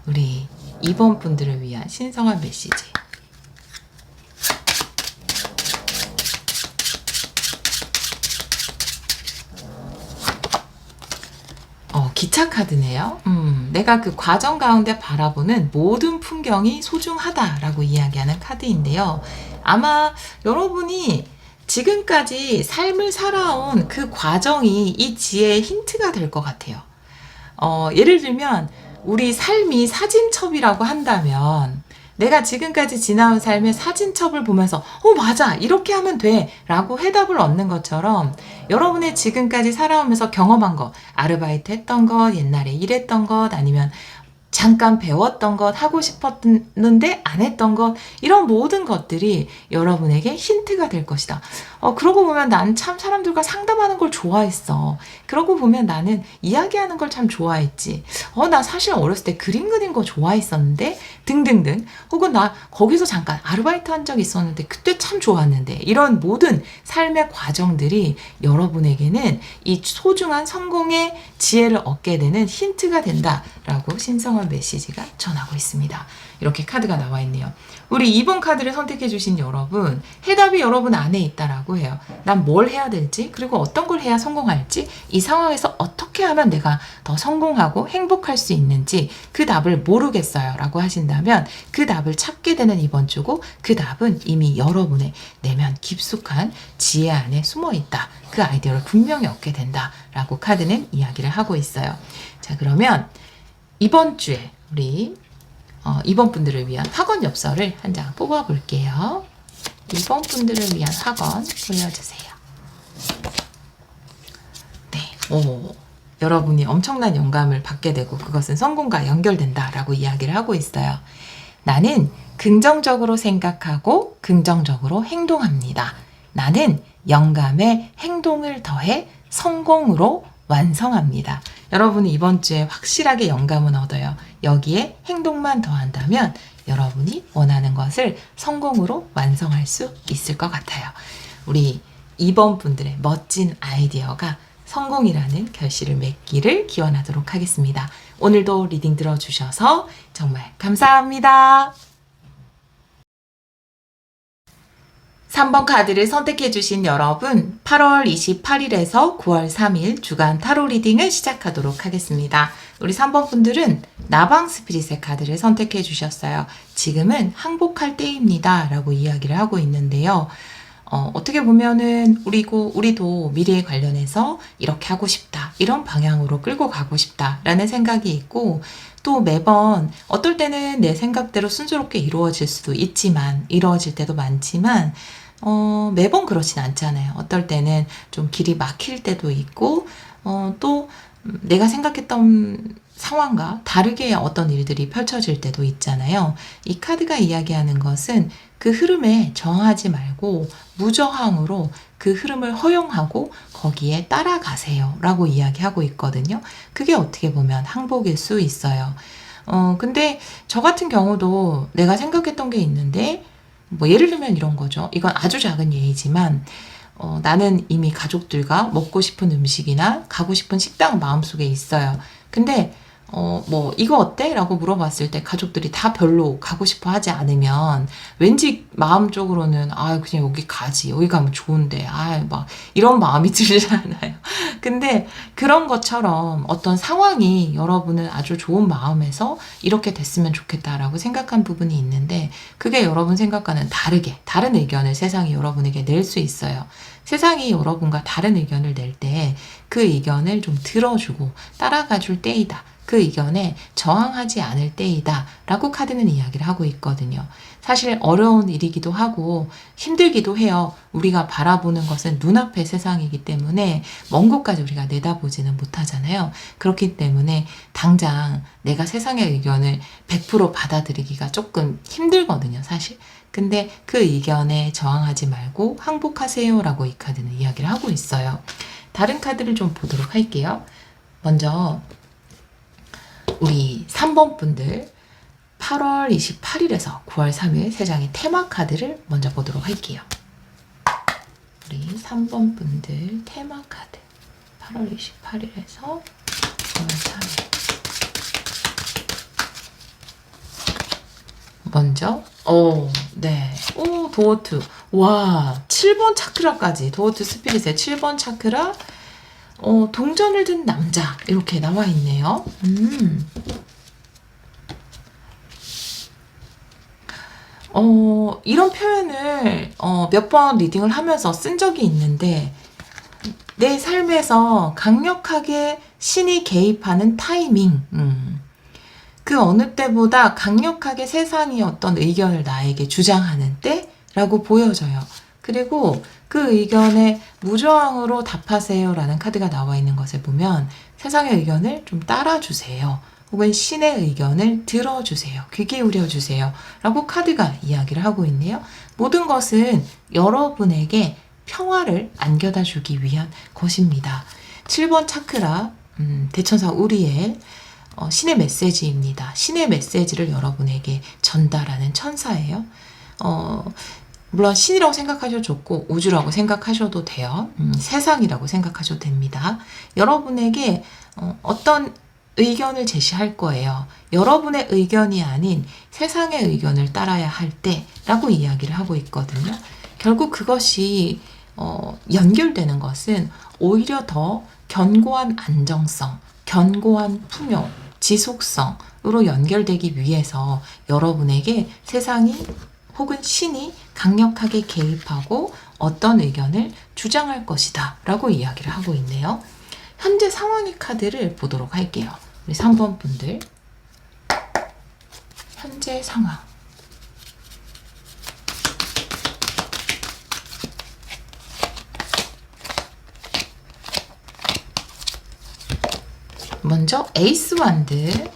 A: 우리 2번 분들을 위한 신성한 메시지. 기차 카드네요. 내가 그 과정 가운데 바라보는 모든 풍경이 소중하다라고 이야기하는 카드인데요. 아마 여러분이 지금까지 삶을 살아온 그 과정이 이 지혜의 힌트가 될 것 같아요. 예를 들면 우리 삶이 사진첩이라고 한다면 내가 지금까지 지나온 삶의 사진첩을 보면서 맞아 이렇게 하면 돼 라고 해답을 얻는 것처럼 여러분의 지금까지 살아오면서 경험한 것, 아르바이트 했던 것, 옛날에 일했던 것, 아니면 잠깐 배웠던 것, 하고 싶었는데 안 했던 것, 이런 모든 것들이 여러분에게 힌트가 될 것이다. 그러고 보면 난 참 사람들과 상담하는 걸 좋아했어. 그러고 보면 나는 이야기하는 걸 참 좋아했지. 나 사실 어렸을 때 그림 그린 거 좋아했었는데 등등등. 혹은 나 거기서 잠깐 아르바이트 한 적 있었는데 그때 참 좋았는데, 이런 모든 삶의 과정들이 여러분에게는 이 소중한 성공의 지혜를 얻게 되는 힌트가 된다라고 신성한 메시지가 전하고 있습니다. 이렇게 카드가 나와 있네요. 우리 2번 카드를 선택해 주신 여러분, 해답이 여러분 안에 있다라고 해요. 난 뭘 해야 될지, 그리고 어떤 걸 해야 성공할지, 이 상황에서 어떻게 하면 내가 더 성공하고 행복할 수 있는지 그 답을 모르겠어요 라고 하신다면 그 답을 찾게 되는 이번 주고, 그 답은 이미 여러분의 내면 깊숙한 지혜 안에 숨어 있다. 그 아이디어를 분명히 얻게 된다 라고 카드는 이야기를 하고 있어요. 자, 그러면 이번 주에 우리 2번 분들을 위한 학원 엽서를 한 장 뽑아 볼게요. 2번 분들을 위한 학원 보여주세요. 네, 여러분이 엄청난 영감을 받게 되고 그것은 성공과 연결된다라고 이야기를 하고 있어요. 나는 긍정적으로 생각하고 긍정적으로 행동합니다. 나는 영감에 행동을 더해 성공으로 완성합니다. 여러분이 이번 주에 확실하게 영감은 얻어요. 여기에 행동만 더한다면 여러분이 원하는 것을 성공으로 완성할 수 있을 것 같아요. 우리 2번 분들의 멋진 아이디어가 성공이라는 결실을 맺기를 기원하도록 하겠습니다. 오늘도 리딩 들어주셔서 정말 감사합니다. 3번 카드를 선택해 주신 여러분, 8월 28일에서 9월 3일 주간 타로 리딩을 시작하도록 하겠습니다. 우리 3번 분들은 나방 스피릿의 카드를 선택해 주셨어요. 지금은 항복할 때입니다 라고 이야기를 하고 있는데요. 어떻게 보면은 우리도 미래에 관련해서 이렇게 하고 싶다, 이런 방향으로 끌고 가고 싶다 라는 생각이 있고, 또 매번 어떨 때는 내 생각대로 순조롭게 이루어질 수도 있지만, 이루어질 때도 많지만 매번 그렇진 않잖아요. 어떨 때는 좀 길이 막힐 때도 있고, 또 내가 생각했던 상황과 다르게 어떤 일들이 펼쳐질 때도 있잖아요. 이 카드가 이야기하는 것은 그 흐름에 저항하지 말고 무저항으로 그 흐름을 허용하고 거기에 따라가세요 라고 이야기하고 있거든요. 그게 어떻게 보면 항복일 수 있어요. 근데 저 같은 경우도 내가 생각했던 게 있는데, 예를 들면 이런 거죠. 이건 아주 작은 예이지만 나는 이미 가족들과 먹고 싶은 음식이나 가고 싶은 식당 마음속에 있어요. 근데 이거 어때? 라고 물어봤을 때 가족들이 다 별로 가고 싶어 하지 않으면 왠지 마음적으로는 그냥 여기 가지, 여기 가면 좋은데 막 이런 마음이 들잖아요. 근데 그런 것처럼 어떤 상황이 여러분은 아주 좋은 마음에서 이렇게 됐으면 좋겠다라고 생각한 부분이 있는데, 그게 여러분 생각과는 다른 의견을 세상이 여러분에게 낼 수 있어요. 세상이 여러분과 다른 의견을 낼 때 그 의견을 좀 들어주고 따라가 줄 때이다. 그 의견에 저항하지 않을 때이다 라고 카드는 이야기를 하고 있거든요. 사실 어려운 일이기도 하고 힘들기도 해요. 우리가 바라보는 것은 눈앞의 세상이기 때문에 먼 곳까지 우리가 내다보지는 못하잖아요. 그렇기 때문에 당장 내가 세상의 의견을 100% 받아들이기가 조금 힘들거든요, 사실. 근데 그 의견에 저항하지 말고 항복하세요 라고 이 카드는 이야기를 하고 있어요. 다른 카드를 좀 보도록 할게요. 먼저 우리 3번 분들 8월 28일에서 9월 3일 세 장의 테마 카드를 먼저 보도록 할게요. 우리 3번 분들 테마 카드 8월 28일에서 9월 3일. 먼저 도어트. 와, 7번 차크라까지. 도어트 스피릿의 7번 차크라. 동전을 든 남자 이렇게 나와 있네요. 이런 표현을 몇 번 리딩을 하면서 쓴 적이 있는데 내 삶에서 강력하게 신이 개입하는 타이밍, 그 어느 때보다 강력하게 세상이 어떤 의견을 나에게 주장하는 때라고 보여져요. 그리고 그 의견에 무저항으로 답하세요 라는 카드가 나와 있는 것을 보면 세상의 의견을 좀 따라주세요. 혹은 신의 의견을 들어주세요. 귀 기울여주세요. 라고 카드가 이야기를 하고 있네요. 모든 것은 여러분에게 평화를 안겨다 주기 위한 것입니다. 7번 차크라, 대천사 우리엘, 신의 메시지입니다. 신의 메시지를 여러분에게 전달하는 천사예요. 물론 신이라고 생각하셔도 좋고 우주라고 생각하셔도 돼요. 세상이라고 생각하셔도 됩니다. 여러분에게 어떤 의견을 제시할 거예요. 여러분의 의견이 아닌 세상의 의견을 따라야 할 때라고 이야기를 하고 있거든요. 결국 그것이 연결되는 것은 오히려 더 견고한 안정성, 견고한 풍요, 지속성으로 연결되기 위해서 여러분에게 세상이 혹은 신이 강력하게 개입하고 어떤 의견을 주장할 것이다 라고 이야기를 하고 있네요. 현재 상황의 카드를 보도록 할게요. 우리 3번 분들 현재 상황 먼저 에이스 완드,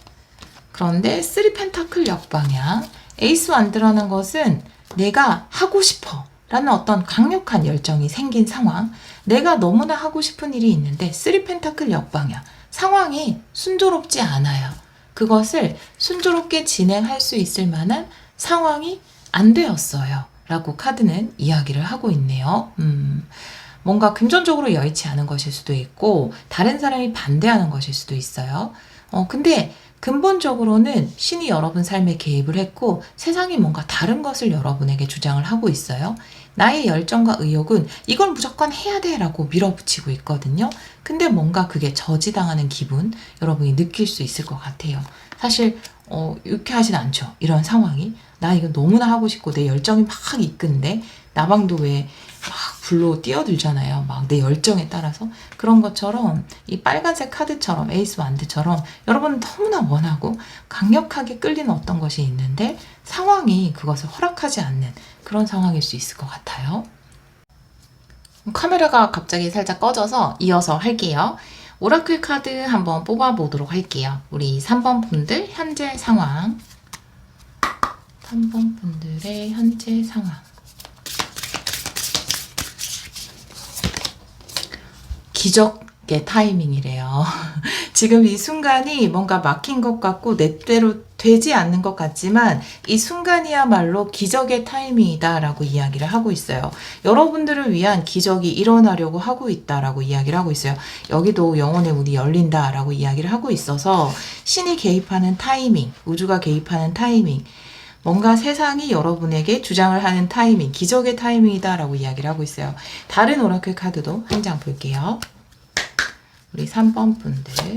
A: 그런데 3 펜타클 역방향. 에이스 완드라는 것은 내가 하고 싶어 라는 어떤 강력한 열정이 생긴 상황, 내가 너무나 하고 싶은 일이 있는데 3 펜타클 역방향, 상황이 순조롭지 않아요. 그것을 순조롭게 진행할 수 있을 만한 상황이 안 되었어요 라고 카드는 이야기를 하고 있네요. 뭔가 금전적으로 여의치 않은 것일 수도 있고 다른 사람이 반대하는 것일 수도 있어요. 근데 근본적으로는 신이 여러분 삶에 개입을 했고 세상이 뭔가 다른 것을 여러분에게 주장을 하고 있어요. 나의 열정과 의욕은 이걸 무조건 해야 돼 라고 밀어붙이고 있거든요. 근데 뭔가 그게 저지당하는 기분 여러분이 느낄 수 있을 것 같아요. 사실 유쾌하진 않죠. 이런 상황이. 나 이거 너무나 하고 싶고 내 열정이 막 이끈데 나방도 왜 막 불로 뛰어들잖아요. 막 내 열정에 따라서. 그런 것처럼 이 빨간색 카드처럼 에이스 완드처럼 여러분은 너무나 원하고 강력하게 끌리는 어떤 것이 있는데 상황이 그것을 허락하지 않는 그런 상황일 수 있을 것 같아요. 카메라가 갑자기 살짝 꺼져서 이어서 할게요. 오라클 카드 한번 뽑아보도록 할게요. 우리 3번 분들 현재 상황. 3번 분들의 현재 상황. 기적의 타이밍이래요. 지금 이 순간이 뭔가 막힌 것 같고 내 뜻대로 되지 않는 것 같지만 이 순간이야말로 기적의 타이밍이다 라고 이야기를 하고 있어요. 여러분들을 위한 기적이 일어나려고 하고 있다 라고 이야기를 하고 있어요. 여기도 영혼의 문이 열린다 라고 이야기를 하고 있어서 신이 개입하는 타이밍, 우주가 개입하는 타이밍, 뭔가 세상이 여러분에게 주장을 하는 타이밍, 기적의 타이밍이다 라고 이야기를 하고 있어요. 다른 오라클 카드도 한 장 볼게요. 우리 3번 분들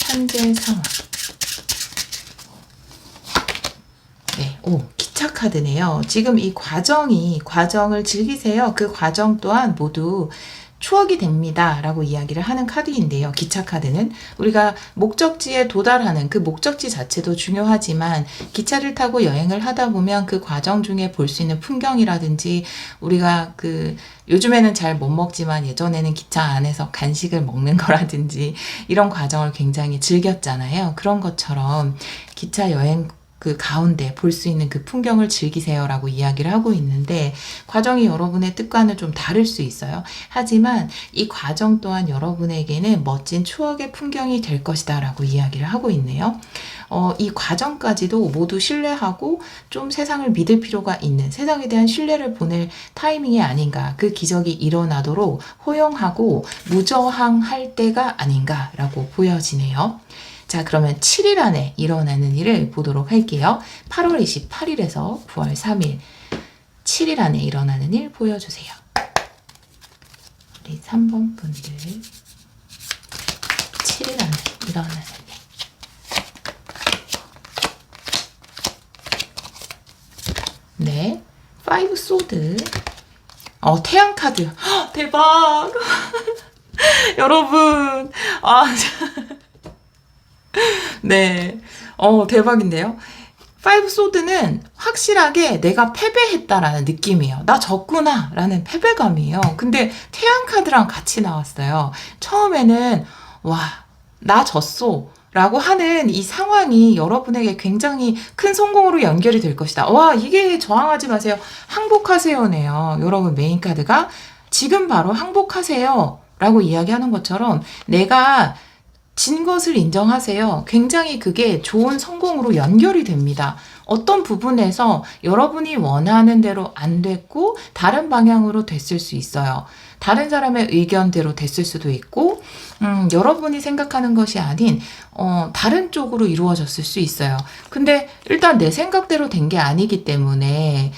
A: 현재 상황. 네, 기차 카드네요. 지금 이 과정을 즐기세요. 그 과정 또한 모두 추억이 됩니다 라고 이야기를 하는 카드인데요. 기차 카드는 우리가 목적지에 도달하는 그 목적지 자체도 중요하지만 기차를 타고 여행을 하다 보면 그 과정 중에 볼 수 있는 풍경이라든지 우리가 요즘에는 잘 못 먹지만 예전에는 기차 안에서 간식을 먹는 거라든지 이런 과정을 굉장히 즐겼잖아요. 그런 것처럼 기차 여행 그 가운데 볼 수 있는 그 풍경을 즐기세요 라고 이야기를 하고 있는데 과정이 여러분의 뜻과는 좀 다를 수 있어요. 하지만 이 과정 또한 여러분에게는 멋진 추억의 풍경이 될 것이다 라고 이야기를 하고 있네요. 이 과정까지도 모두 신뢰하고 좀 세상을 믿을 필요가 있는, 세상에 대한 신뢰를 보낼 타이밍이 아닌가, 그 기적이 일어나도록 호용하고 무저항할 때가 아닌가라고 보여지네요. 자, 그러면 7일 안에 일어나는 일을 보도록 할게요. 8월 28일에서 9월 3일 7일 안에 일어나는 일 보여주세요. 우리 3번 분들 7이라는 일어나는 네, 5 소드. 태양 카드. 헉, 대박. 여러분, 네, 대박인데요. 5 소드는 확실하게 내가 패배했다라는 느낌이에요. 나 졌구나 라는 패배감이에요. 근데 태양 카드랑 같이 나왔어요. 처음에는 와, 나 졌어 라고 하는 이 상황이 여러분에게 굉장히 큰 성공으로 연결이 될 것이다. 와, 이게 저항하지 마세요. 항복하세요네요. 여러분 메인 카드가 지금 바로 항복하세요 라고 이야기하는 것처럼 내가 진 것을 인정하세요. 굉장히 그게 좋은 성공으로 연결이 됩니다. 어떤 부분에서 여러분이 원하는 대로 안 됐고 다른 방향으로 됐을 수 있어요. 다른 사람의 의견대로 됐을 수도 있고 여러분이 생각하는 것이 아닌 다른 쪽으로 이루어졌을 수 있어요. 근데 일단 내 생각대로 된 게 아니기 때문에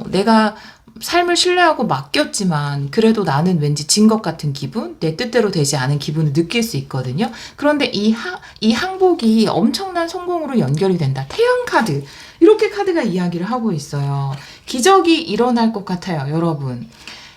A: 내가 삶을 신뢰하고 맡겼지만 그래도 나는 왠지 진 것 같은 기분, 내 뜻대로 되지 않은 기분을 느낄 수 있거든요. 그런데 이 항복이 엄청난 성공으로 연결이 된다. 태양 카드, 이렇게 카드가 이야기를 하고 있어요. 기적이 일어날 것 같아요, 여러분.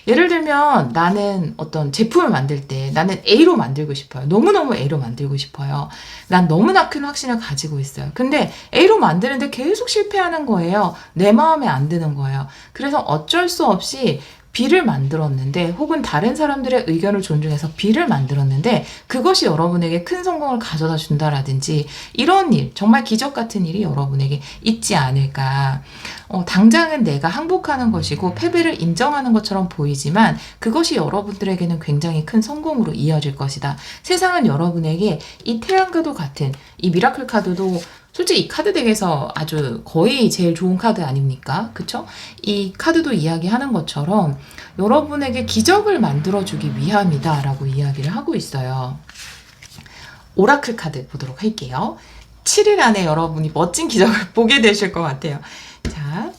A: 예를 들면 나는 어떤 제품을 만들 때 나는 A로 만들고 싶어요. 너무너무 A로 만들고 싶어요. 난 너무나 큰 확신을 가지고 있어요. 근데 A로 만드는데 계속 실패하는 거예요. 내 마음에 안 드는 거예요. 그래서 어쩔 수 없이 B를 만들었는데 혹은 다른 사람들의 의견을 존중해서 B를 만들었는데 그것이 여러분에게 큰 성공을 가져다 준다라든지 이런 일, 정말 기적 같은 일이 여러분에게 있지 않을까. 당장은 내가 항복하는 것이고 패배를 인정하는 것처럼 보이지만 그것이 여러분들에게는 굉장히 큰 성공으로 이어질 것이다. 세상은 여러분에게 이 태양과도 같은 이 미라클 카드도 솔직히 이 카드 덱에서 아주 거의 제일 좋은 카드 아닙니까? 그쵸? 이 카드도 이야기하는 것처럼 여러분에게 기적을 만들어주기 위함이다 라고 이야기를 하고 있어요. 오라클 카드 보도록 할게요. 7일 안에 여러분이 멋진 기적을 보게 되실 것 같아요. 자,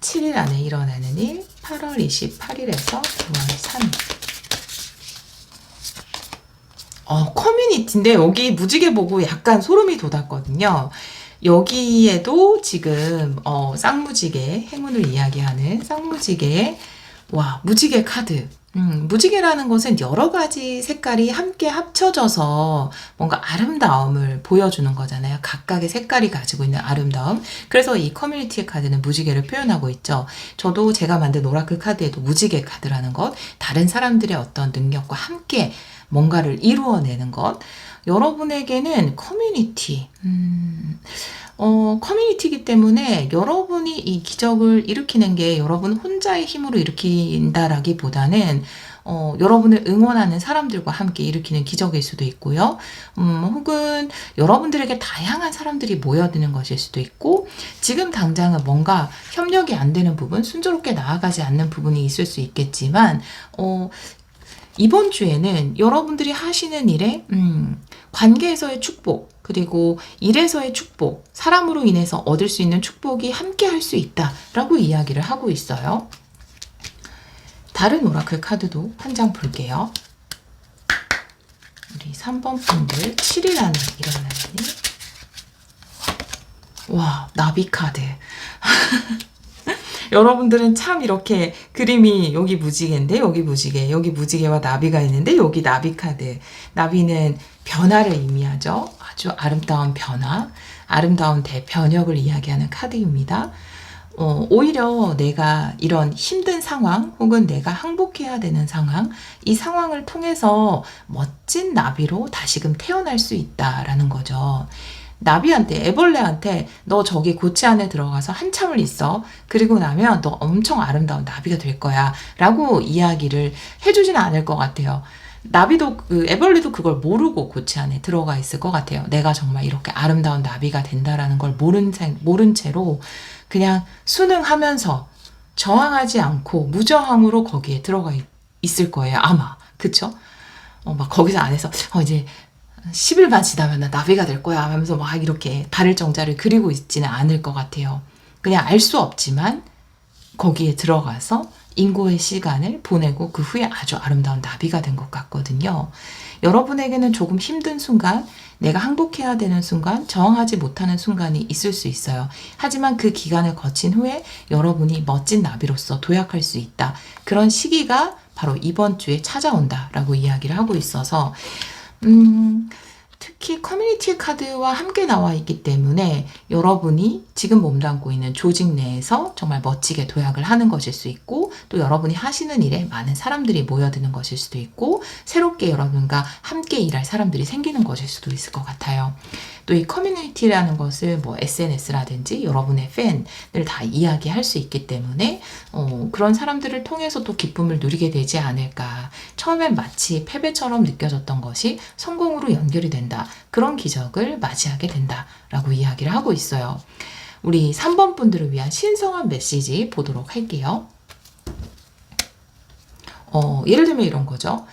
A: 7일 안에 일어나는 일, 8월 28일에서 9월 3일. 커뮤니티인데 여기 무지개 보고 약간 소름이 돋았거든요. 여기에도 지금 쌍무지개, 행운을 이야기하는 쌍무지개, 와, 무지개 카드. 무지개라는 것은 여러 가지 색깔이 함께 합쳐져서 뭔가 아름다움을 보여주는 거잖아요. 각각의 색깔이 가지고 있는 아름다움. 그래서 이 커뮤니티의 카드는 무지개를 표현하고 있죠. 저도 제가 만든 오라클 카드에도 무지개 카드라는 것, 다른 사람들의 어떤 능력과 함께 뭔가를 이루어내는 것. 여러분에게는 커뮤니티, 커뮤니티이기 때문에 여러분이 이 기적을 일으키는 게 여러분 혼자의 힘으로 일으킨다라기보다는 여러분을 응원하는 사람들과 함께 일으키는 기적일 수도 있고요. 혹은 여러분들에게 다양한 사람들이 모여드는 것일 수도 있고 지금 당장은 뭔가 협력이 안 되는 부분, 순조롭게 나아가지 않는 부분이 있을 수 있겠지만 이번 주에는 여러분들이 하시는 일에 관계에서의 축복, 그리고 일에서의 축복, 사람으로 인해서 얻을 수 있는 축복이 함께 할 수 있다라고 이야기를 하고 있어요. 다른 오라클 카드도 한 장 볼게요. 우리 3번 분들 7일 안에 일어나는 일. 와, 나비 카드. 여러분들은 참 이렇게 그림이 여기 무지개인데 여기 무지개, 여기 무지개와 나비가 있는데 여기 나비 카드. 나비는 변화를 의미하죠. 아주 아름다운 변화, 아름다운 대변혁을 이야기하는 카드입니다. 오히려 내가 이런 힘든 상황 혹은 내가 항복해야 되는 상황, 이 상황을 통해서 멋진 나비로 다시금 태어날 수 있다라는 거죠. 나비한테, 애벌레한테 너 저기 고치 안에 들어가서 한참을 있어. 그리고 나면 너 엄청 아름다운 나비가 될 거야. 라고 이야기를 해주지는 않을 것 같아요. 나비도, 애벌레도 그걸 모르고 고치 안에 들어가 있을 것 같아요. 내가 정말 이렇게 아름다운 나비가 된다라는 걸 모른 채로 그냥 순응하면서 저항하지 않고 무저항으로 거기에 들어가 있을 거예요. 아마. 그쵸? 막 거기서 안에서, 이제 10일만 지나면 나 나비가 될 거야 하면서 막 이렇게 발을 정자를 그리고 있지는 않을 것 같아요. 그냥 알 수 없지만 거기에 들어가서 인고의 시간을 보내고 그 후에 아주 아름다운 나비가 된 것 같거든요. 여러분에게는 조금 힘든 순간, 내가 항복해야 되는 순간, 저항하지 못하는 순간이 있을 수 있어요. 하지만 그 기간을 거친 후에 여러분이 멋진 나비로서 도약할 수 있다. 그런 시기가 바로 이번 주에 찾아온다라고 이야기를 하고 있어서 특히 커뮤니티 카드와 함께 나와 있기 때문에 여러분이 지금 몸담고 있는 조직 내에서 정말 멋지게 도약을 하는 것일 수 있고, 또 여러분이 하시는 일에 많은 사람들이 모여드는 것일 수도 있고, 새롭게 여러분과 함께 일할 사람들이 생기는 것일 수도 있을 것 같아요. 또 이 커뮤니티라는 것을 뭐 SNS라든지 여러분의 팬을 다 이야기할 수 있기 때문에 그런 사람들을 통해서 또 기쁨을 누리게 되지 않을까. 처음엔 마치 패배처럼 느껴졌던 것이 성공으로 연결이 된다. 그런 기적을 맞이하게 된다라고 이야기를 하고 있어요. 우리 3번 분들을 위한 신성한 메시지 보도록 할게요. 예를 들면 이런 거죠.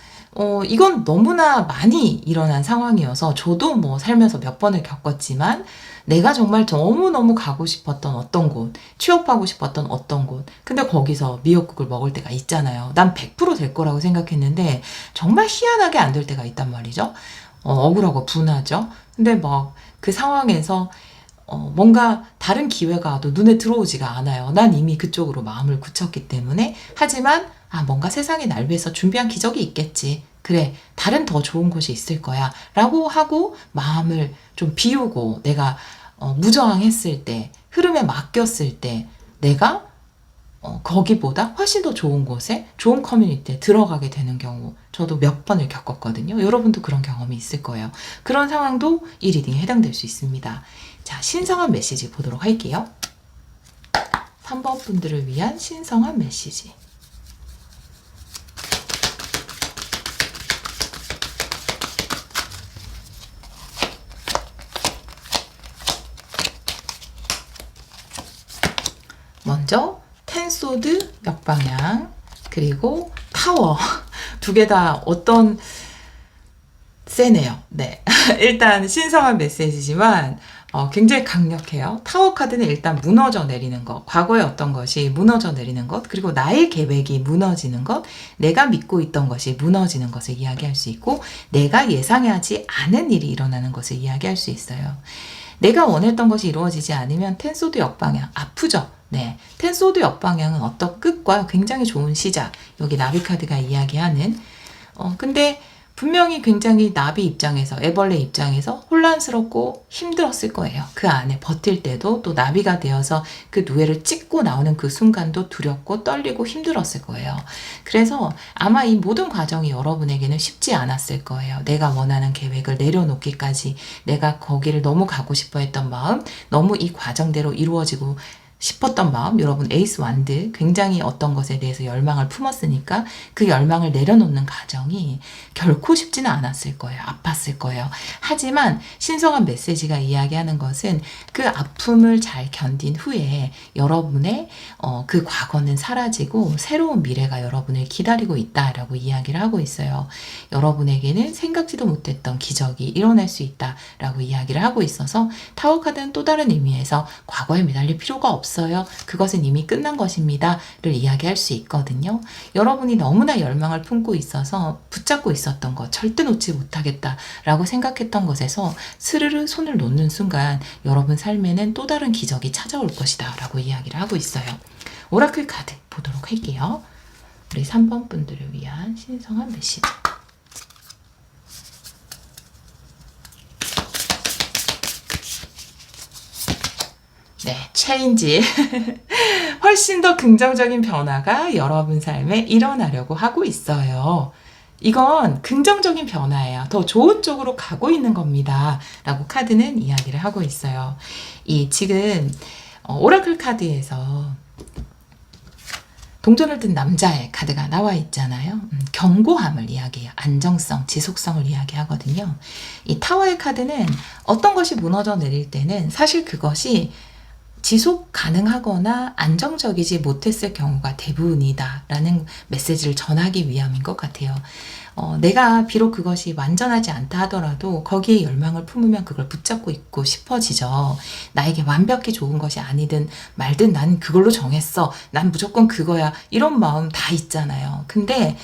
A: 이건 너무나 많이 일어난 상황이어서 저도 뭐 살면서 몇 번을 겪었지만, 내가 정말 너무너무 가고 싶었던 어떤 곳, 취업하고 싶었던 어떤 곳, 근데 거기서 미역국을 먹을 때가 있잖아요. 난 100% 될 거라고 생각했는데 정말 희한하게 안 될 때가 있단 말이죠. 억울하고 분하죠. 근데 막 그 상황에서 뭔가 다른 기회가 와도 눈에 들어오지가 않아요. 난 이미 그쪽으로 마음을 굳혔기 때문에. 하지만 뭔가 세상에 날 위해서 준비한 기적이 있겠지. 그래, 다른 더 좋은 곳이 있을 거야. 라고 하고 마음을 좀 비우고, 내가 무저항했을 때, 흐름에 맡겼을 때, 내가 거기보다 훨씬 더 좋은 곳에, 좋은 커뮤니티에 들어가게 되는 경우, 저도 몇 번을 겪었거든요. 여러분도 그런 경험이 있을 거예요. 그런 상황도 이 리딩에 해당될 수 있습니다. 자, 신성한 메시지 보도록 할게요. 3번 분들을 위한 신성한 메시지. 먼저 텐소드 역방향, 그리고 타워. 두 개 다 어떤 세네요. 네. 일단 신성한 메시지지만 굉장히 강력해요. 타워 카드는 일단 무너져 내리는 것, 과거의 어떤 것이 무너져 내리는 것, 그리고 나의 계획이 무너지는 것, 내가 믿고 있던 것이 무너지는 것을 이야기할 수 있고, 내가 예상하지 않은 일이 일어나는 것을 이야기할 수 있어요. 내가 원했던 것이 이루어지지 않으면 텐소드 역방향, 아프죠? 네. 텐소드 역방향은 어떤 끝과 굉장히 좋은 시작, 여기 나비 카드가 이야기하는 근데 분명히 굉장히 나비 입장에서, 애벌레 입장에서 혼란스럽고 힘들었을 거예요. 그 안에 버틸 때도, 또 나비가 되어서 그 누에를 찍고 나오는 그 순간도 두렵고 떨리고 힘들었을 거예요. 그래서 아마 이 모든 과정이 여러분에게는 쉽지 않았을 거예요. 내가 원하는 계획을 내려놓기까지, 내가 거기를 너무 가고 싶어 했던 마음, 너무 이 과정대로 이루어지고 싶었던 마음, 여러분 에이스 완드 굉장히 어떤 것에 대해서 열망을 품었으니까 그 열망을 내려놓는 과정이 결코 쉽지는 않았을 거예요. 아팠을 거예요. 하지만 신성한 메시지가 이야기하는 것은 그 아픔을 잘 견딘 후에 여러분의 그 과거는 사라지고 새로운 미래가 여러분을 기다리고 있다라고 이야기를 하고 있어요. 여러분에게는 생각지도 못했던 기적이 일어날 수 있다라고 이야기를 하고 있어서, 타워 카드는 또 다른 의미에서 과거에 매달릴 필요가 없어요. 그것은 이미 끝난 것입니다. 를 이야기할 수 있거든요. 여러분이 너무나 열망을 품고 있어서 붙잡고 있었던 것, 절대 놓지 못하겠다라고 생각했던 것에서 스르르 손을 놓는 순간 여러분 삶에는 또 다른 기적이 찾아올 것이다 라고 이야기를 하고 있어요. 오라클 카드 보도록 할게요. 우리 3번 분들을 위한 신성한 메시지. 네, 체인지. 훨씬 더 긍정적인 변화가 여러분 삶에 일어나려고 하고 있어요. 이건 긍정적인 변화예요. 더 좋은 쪽으로 가고 있는 겁니다. 라고 카드는 이야기를 하고 있어요. 지금 오라클 카드에서 동전을 든 남자의 카드가 나와 있잖아요. 견고함을 이야기해요. 안정성, 지속성을 이야기하거든요. 이 타워의 카드는 어떤 것이 무너져 내릴 때는 사실 그것이 지속 가능하거나 안정적이지 못했을 경우가 대부분이다라는 메시지를 전하기 위함인 것 같아요. 내가 비록 그것이 완전하지 않다 하더라도 거기에 열망을 품으면 그걸 붙잡고 있고 싶어지죠. 나에게 완벽히 좋은 것이 아니든 말든 난 그걸로 정했어. 난 무조건 그거야. 이런 마음 다 있잖아요. 근데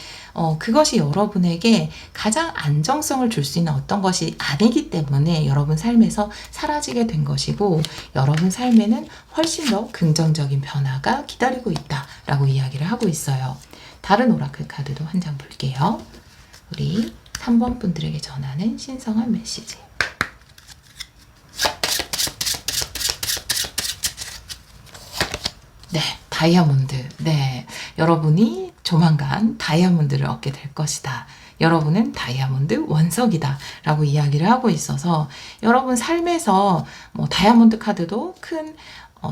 A: 그것이 여러분에게 가장 안정성을 줄 수 있는 어떤 것이 아니기 때문에 여러분 삶에서 사라지게 된 것이고, 여러분 삶에는 훨씬 더 긍정적인 변화가 기다리고 있다라고 이야기를 하고 있어요. 다른 오라클 카드도 한 장 볼게요. 우리 3번 분들에게 전하는 신성한 메시지. 네, 다이아몬드. 네, 여러분이 조만간 다이아몬드를 얻게 될 것이다. 여러분은 다이아몬드 원석이다 라고 이야기를 하고 있어서, 여러분 삶에서 다이아몬드 카드도 큰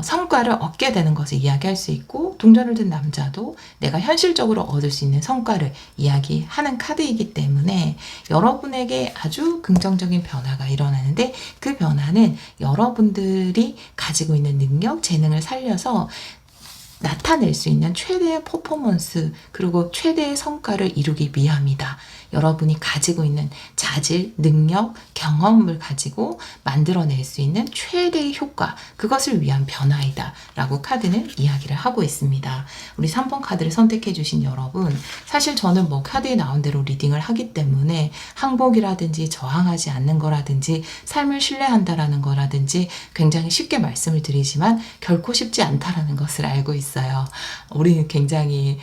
A: 성과를 얻게 되는 것을 이야기할 수 있고, 동전을 든 남자도 내가 현실적으로 얻을 수 있는 성과를 이야기하는 카드이기 때문에 여러분에게 아주 긍정적인 변화가 일어나는데, 그 변화는 여러분들이 가지고 있는 능력, 재능을 살려서 나타낼 수 있는 최대의 퍼포먼스, 그리고 최대의 성과를 이루기 위함이다. 여러분이 가지고 있는 자질, 능력, 경험을 가지고 만들어낼 수 있는 최대의 효과, 그것을 위한 변화이다 라고 카드는 이야기를 하고 있습니다. 우리 3번 카드를 선택해 주신 여러분, 사실 저는 카드에 나온 대로 리딩을 하기 때문에 항복이라든지 저항하지 않는 거라든지 삶을 신뢰한다라는 거라든지 굉장히 쉽게 말씀을 드리지만 결코 쉽지 않다라는 것을 알고 있어요. 우리는 굉장히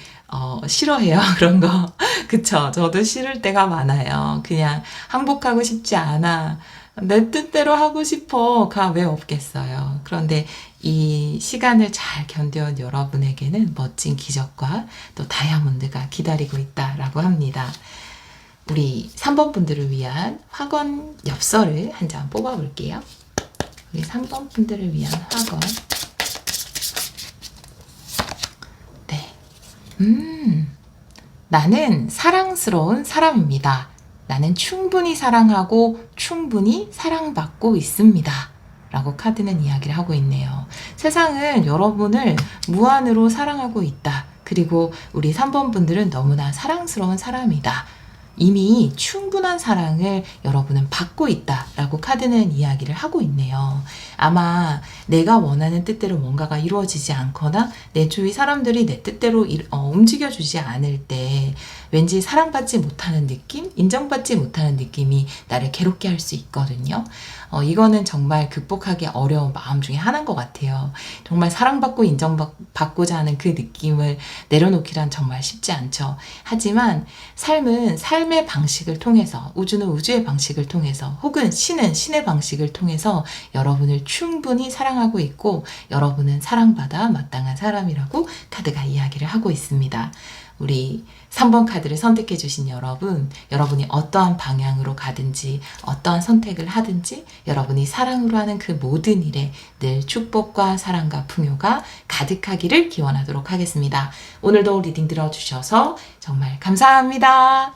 A: 싫어해요. 그런 거. 그쵸? 저도 싫을 때가 많아요. 그냥 항복하고 싶지 않아. 내 뜻대로 하고 싶어가 왜 없겠어요. 그런데 이 시간을 잘 견뎌온 여러분에게는 멋진 기적과 또 다이아몬드가 기다리고 있다라고 합니다. 우리 3번 분들을 위한 확언 엽서를 한 장 뽑아볼게요. 우리 3번 분들을 위한 확언. 나는 사랑스러운 사람입니다. 나는 충분히 사랑하고 충분히 사랑받고 있습니다. 라고 카드는 이야기를 하고 있네요. 세상은 여러분을 무한으로 사랑하고 있다. 그리고 우리 3번 분들은 너무나 사랑스러운 사람이다. 이미 충분한 사랑을 여러분은 받고 있다라고 카드는 이야기를 하고 있네요. 아마 내가 원하는 뜻대로 뭔가가 이루어지지 않거나 내 주위 사람들이 내 뜻대로 움직여주지 않을 때 왠지 사랑받지 못하는 느낌, 인정받지 못하는 느낌이 나를 괴롭게 할 수 있거든요. 이거는 정말 극복하기 어려운 마음 중에 하나인 것 같아요. 정말 사랑받고 인정받고자 하는 그 느낌을 내려놓기란 정말 쉽지 않죠. 하지만 삶은 삶의 방식을 통해서, 우주는 우주의 방식을 통해서, 혹은 신은 신의 방식을 통해서 여러분을 충분히 사랑하고 있고, 여러분은 사랑받아 마땅한 사람이라고 카드가 이야기를 하고 있습니다. 우리 3번 카드를 선택해 주신 여러분, 여러분이 어떠한 방향으로 가든지 어떠한 선택을 하든지 여러분이 사랑으로 하는 그 모든 일에 늘 축복과 사랑과 풍요가 가득하기를 기원하도록 하겠습니다. 오늘도 리딩 들어주셔서 정말 감사합니다.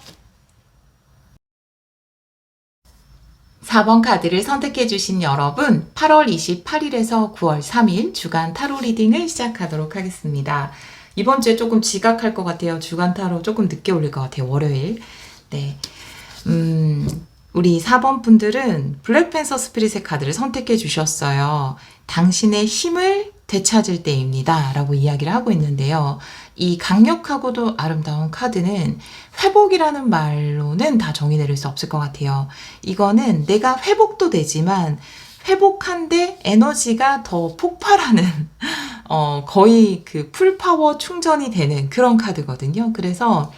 A: 4번 카드를 선택해 주신 여러분, 8월 28일에서 9월 3일 주간 타로 리딩을 시작하도록 하겠습니다. 이번 주에 조금 지각할 것 같아요. 주간 타로 조금 늦게 올릴 것 같아요. 월요일. 네. 우리 4번 분들은 블랙팬서 스피릿의 카드를 선택해 주셨어요. 당신의 힘을 되찾을 때입니다. 라고 이야기를 하고 있는데요. 이 강력하고도 아름다운 카드는 회복이라는 말로는 다 정의 내릴 수 없을 것 같아요. 이거는 내가 회복도 되지만 회복한데 에너지가 더 폭발하는 거의 그 풀파워 충전이 되는 그런 카드거든요. 그래서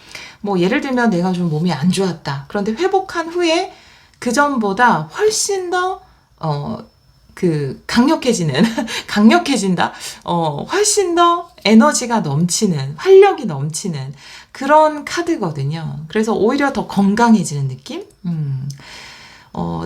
A: 예를 들면 내가 좀 몸이 안 좋았다. 그런데 회복한 후에 그 전보다 훨씬 더 강력해진다. 훨씬 더 에너지가 넘치는, 활력이 넘치는 그런 카드거든요. 그래서 오히려 더 건강해지는 느낌?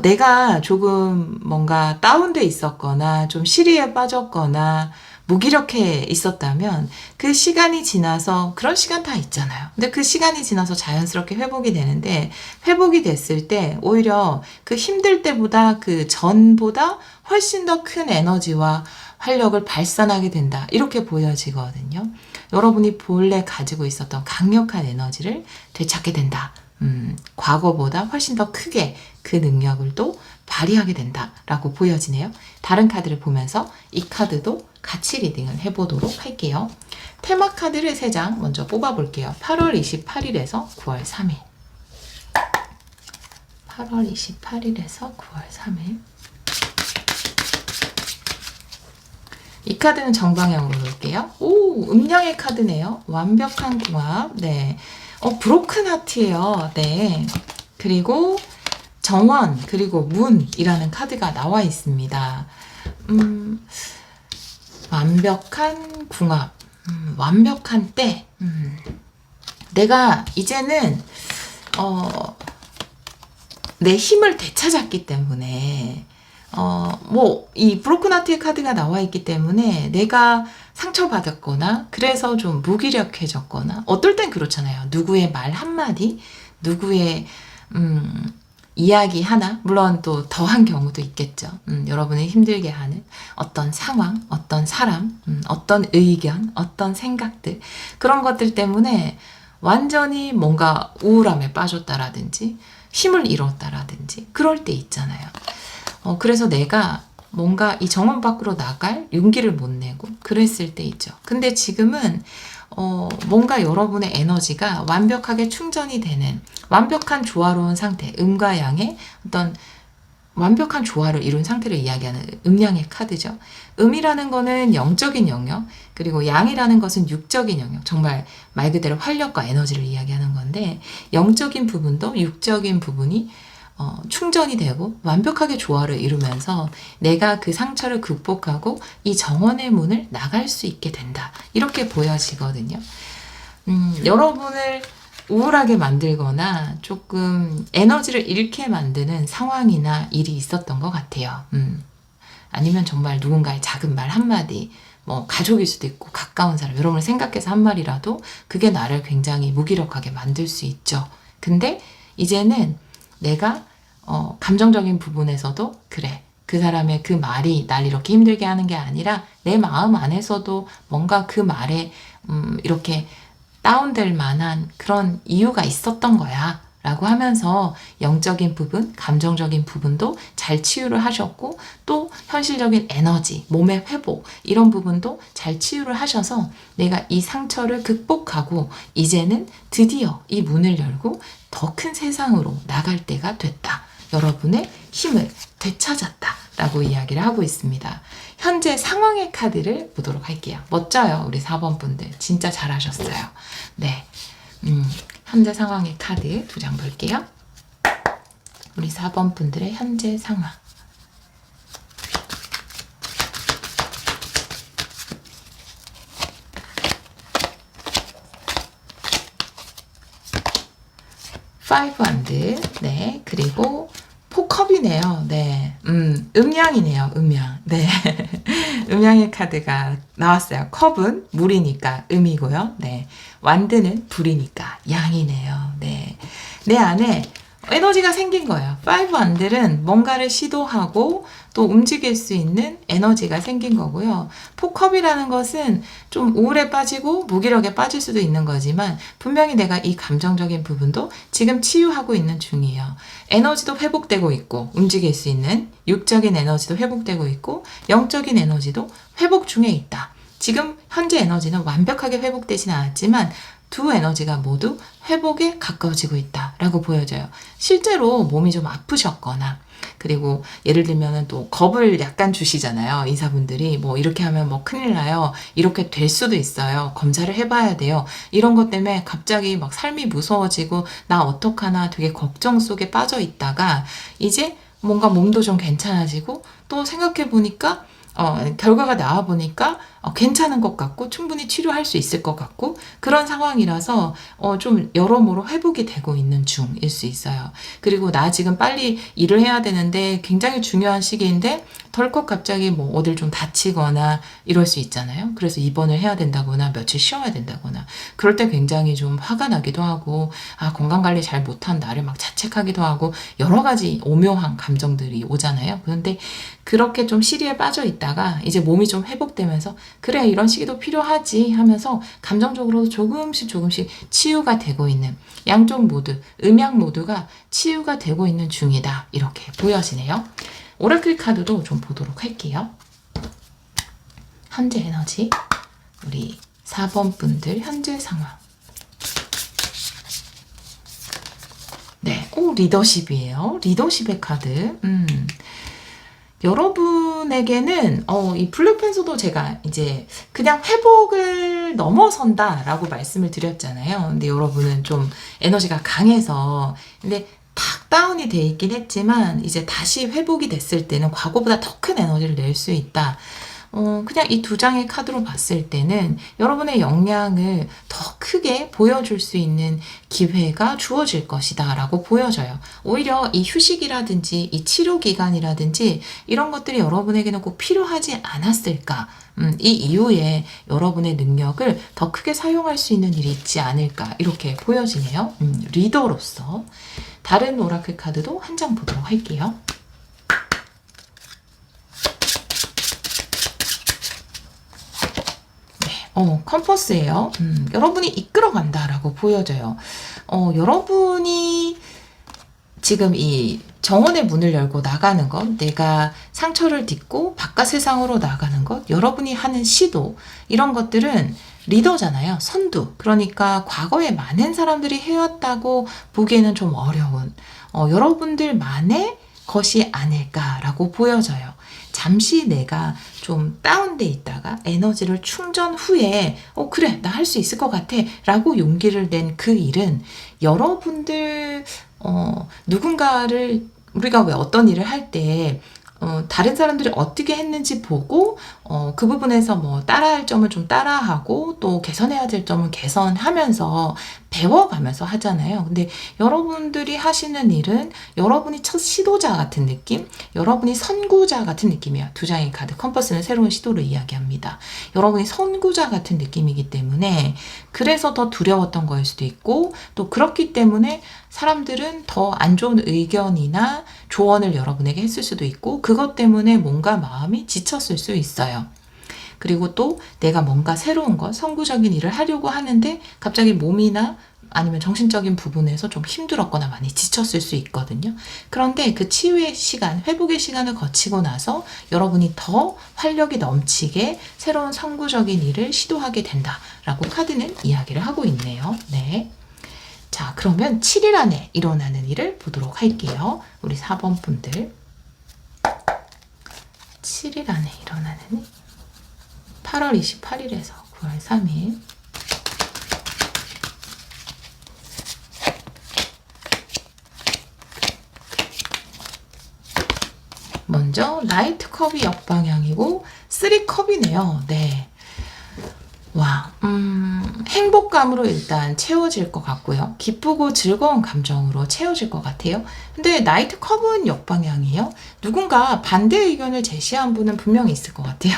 A: 내가 조금 뭔가 다운돼 있었거나 좀 시리에 빠졌거나 무기력해 있었다면 그 시간이 지나서, 그런 시간 다 있잖아요. 근데 그 시간이 지나서 자연스럽게 회복이 되는데, 회복이 됐을 때 오히려 그 힘들 때보다 그 전보다 훨씬 더 큰 에너지와 활력을 발산하게 된다. 이렇게 보여지거든요. 여러분이 본래 가지고 있었던 강력한 에너지를 되찾게 된다. 과거보다 훨씬 더 크게 그 능력을 또 발휘하게 된다라고 보여지네요. 다른 카드를 보면서 이 카드도 같이 리딩을 해보도록 할게요. 테마 카드를 3장 먼저 뽑아볼게요. 8월 28일에서 9월 3일. 8월 28일에서 9월 3일. 이 카드는 정방향으로 놓을게요. 오, 음량의 카드네요. 완벽한 궁합. 네. 브로큰 하트예요. 네. 그리고 정원, 그리고 문이라는 카드가 나와 있습니다. 완벽한 궁합, 완벽한 때. 내가 이제는 내 힘을 되찾았기 때문에 이 브로큰 하트의 카드가 나와 있기 때문에 내가 상처받았거나 그래서 좀 무기력해졌거나 어떨 땐 그렇잖아요. 누구의 말 한마디, 누구의 이야기 하나, 물론 또 더한 경우도 있겠죠. 여러분을 힘들게 하는 어떤 상황, 어떤 사람, 어떤 의견, 어떤 생각들, 그런 것들 때문에 완전히 뭔가 우울함에 빠졌다라든지 힘을 잃었다라든지 그럴 때 있잖아요. 그래서 내가 뭔가 이 정원 밖으로 나갈 용기를 못 내고 그랬을 때 있죠. 근데 지금은 뭔가 여러분의 에너지가 완벽하게 충전이 되는 완벽한 조화로운 상태, 음과 양의 어떤 완벽한 조화를 이룬 상태를 이야기하는 음양의 카드죠. 음이라는 거는 영적인 영역, 그리고 양이라는 것은 육적인 영역, 정말 말 그대로 활력과 에너지를 이야기하는 건데 영적인 부분도 육적인 부분이 충전이 되고 완벽하게 조화를 이루면서 내가 그 상처를 극복하고 이 정원의 문을 나갈 수 있게 된다. 이렇게 보여지거든요. 여러분을 우울하게 만들거나 조금 에너지를 잃게 만드는 상황이나 일이 있었던 것 같아요. 아니면 정말 누군가의 작은 말 한마디, 뭐 가족일 수도 있고 가까운 사람, 여러분을 생각해서 한 말이라도 그게 나를 굉장히 무기력하게 만들 수 있죠. 근데 이제는 내가 감정적인 부분에서도 그래, 그 사람의 그 말이 날 이렇게 힘들게 하는 게 아니라 내 마음 안에서도 뭔가 그 말에 이렇게 다운될 만한 그런 이유가 있었던 거야 라고 하면서 영적인 부분, 감정적인 부분도 잘 치유를 하셨고 또 현실적인 에너지, 몸의 회복 이런 부분도 잘 치유를 하셔서 내가 이 상처를 극복하고 이제는 드디어 이 문을 열고 더 큰 세상으로 나갈 때가 됐다. 여러분의 힘을 되찾았다 라고 이야기를 하고 있습니다. 현재 상황의 카드를 보도록 할게요. 멋져요. 우리 4번 분들 진짜 잘하셨어요. 네, 현재 상황의 카드 2장 볼게요. 우리 4번 분들의 현재 상황. 파이브 한드, 네, 그리고 포컵이네요. 네, 음양이네요. 음양. 네, 음양의 카드가 나왔어요. 컵은 물이니까 음이고요. 네, 완드는 불이니까 양이네요. 네, 내 안에 에너지가 생긴 거예요. 파이브 안들은 뭔가를 시도하고 또 움직일 수 있는 에너지가 생긴 거고요. 포컵이라는 것은 좀 우울에 빠지고 무기력에 빠질 수도 있는 거지만 분명히 내가 이 감정적인 부분도 지금 치유하고 있는 중이에요. 에너지도 회복되고 있고 움직일 수 있는 육적인 에너지도 회복되고 있고 영적인 에너지도 회복 중에 있다. 지금 현재 에너지는 완벽하게 회복되진 않았지만 두 에너지가 모두 회복에 가까워지고 있다라고 보여져요. 실제로 몸이 좀 아프셨거나 그리고 예를 들면 또 겁을 약간 주시잖아요. 의사분들이 뭐 이렇게 하면 뭐 큰일 나요. 이렇게 될 수도 있어요. 검사를 해봐야 돼요. 이런 것 때문에 갑자기 막 삶이 무서워지고 나 어떡하나 되게 걱정 속에 빠져 있다가 이제 뭔가 몸도 좀 괜찮아지고 또 생각해 보니까 결과가 나와 보니까 괜찮은 것 같고 충분히 치료할 수 있을 것 같고 그런 상황이라서 좀 여러모로 회복이 되고 있는 중일 수 있어요. 그리고 나 지금 빨리 일을 해야 되는데 굉장히 중요한 시기인데 덜컥 갑자기 뭐 어딜 좀 다치거나 이럴 수 있잖아요. 그래서 입원을 해야 된다거나 며칠 쉬어야 된다거나 그럴 때 굉장히 좀 화가 나기도 하고 건강관리 잘 못한 나를 막 자책하기도 하고 여러 가지 오묘한 감정들이 오잖아요. 그런데 그렇게 좀 시리에 빠져 있다가 이제 몸이 좀 회복되면서 그래 이런 시기도 필요하지 하면서 감정적으로 조금씩 치유가 되고 있는 양쪽 모두 음양 모두가 치유가 되고 있는 중이다 이렇게 보여지네요. 오라클 카드도 좀 보도록 할게요. 현재 에너지 우리 4번 분들 현재 상황. 네, 리더십이에요. 리더십의 카드. 여러분에게는 이 블랙팬서도 제가 이제 그냥 회복을 넘어선다라고 말씀을 드렸잖아요. 근데 여러분은 좀 에너지가 강해서 근데 탁 다운이 돼 있긴 했지만 이제 다시 회복이 됐을 때는 과거보다 더 큰 에너지를 낼 수 있다. 그냥 이 두 장의 카드로 봤을 때는 여러분의 역량을 더 크게 보여줄 수 있는 기회가 주어질 것이다 라고 보여져요. 오히려 이 휴식이라든지 이 치료 기간이라든지 이런 것들이 여러분에게는 꼭 필요하지 않았을까? 이 이후에 여러분의 능력을 더 크게 사용할 수 있는 일이 있지 않을까 이렇게 보여지네요. 리더로서 다른 오라클 카드도 한 장 보도록 할게요. 컴퍼스예요. 여러분이 이끌어간다라고 보여져요. 여러분이 지금 이 정원의 문을 열고 나가는 것, 내가 상처를 딛고 바깥 세상으로 나가는 것, 여러분이 하는 시도, 이런 것들은 리더잖아요. 선두. 그러니까 과거에 많은 사람들이 해왔다고 보기에는 좀 어려운 여러분들만의 것이 아닐까라고 보여져요. 잠시 내가 좀 다운돼 있다가 에너지를 충전 후에 그래 나 할 수 있을 것 같아 라고 용기를 낸 그 일은 여러분들 누군가를 우리가 왜 어떤 일을 할 때 다른 사람들이 어떻게 했는지 보고 그 부분에서 뭐 따라할 점은 좀 따라하고 또 개선해야 될 점은 개선하면서 배워가면서 하잖아요. 근데 여러분들이 하시는 일은 여러분이 첫 시도자 같은 느낌, 여러분이 선구자 같은 느낌이에요. 두 장의 카드 컴퍼스는 새로운 시도를 이야기합니다. 여러분이 선구자 같은 느낌이기 때문에 그래서 더 두려웠던 거일 수도 있고 또 그렇기 때문에 사람들은 더 안 좋은 의견이나 조언을 여러분에게 했을 수도 있고 그것 때문에 뭔가 마음이 지쳤을 수 있어요. 그리고 또 내가 뭔가 새로운 것, 선구적인 일을 하려고 하는데 갑자기 몸이나 아니면 정신적인 부분에서 좀 힘들었거나 많이 지쳤을 수 있거든요. 그런데 그 치유의 시간, 회복의 시간을 거치고 나서 여러분이 더 활력이 넘치게 새로운 선구적인 일을 시도하게 된다라고 카드는 이야기를 하고 있네요. 네. 자, 그러면 7일 안에 일어나는 일을 보도록 할게요. 우리 4번 분들. 7일 안에 일어나는 일. 8월 28일에서 9월 3일. 먼저 라이트 컵이 역방향이고 3컵이네요. 네. 와, 행복감으로 일단 채워질 것 같고요. 기쁘고 즐거운 감정으로 채워질 것 같아요. 근데 나이트 컵은 역방향이에요. 누군가 반대 의견을 제시한 분은 분명히 있을 것 같아요.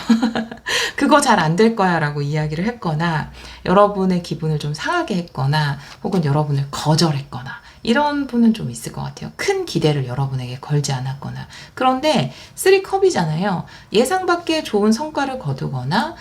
A: 그거 잘 안 될 거야 라고 이야기를 했거나 여러분의 기분을 좀 상하게 했거나 혹은 여러분을 거절했거나 이런 분은 좀 있을 것 같아요. 큰 기대를 여러분에게 걸지 않았거나. 그런데 3컵이잖아요. 예상 밖의 좋은 성과를 거두거나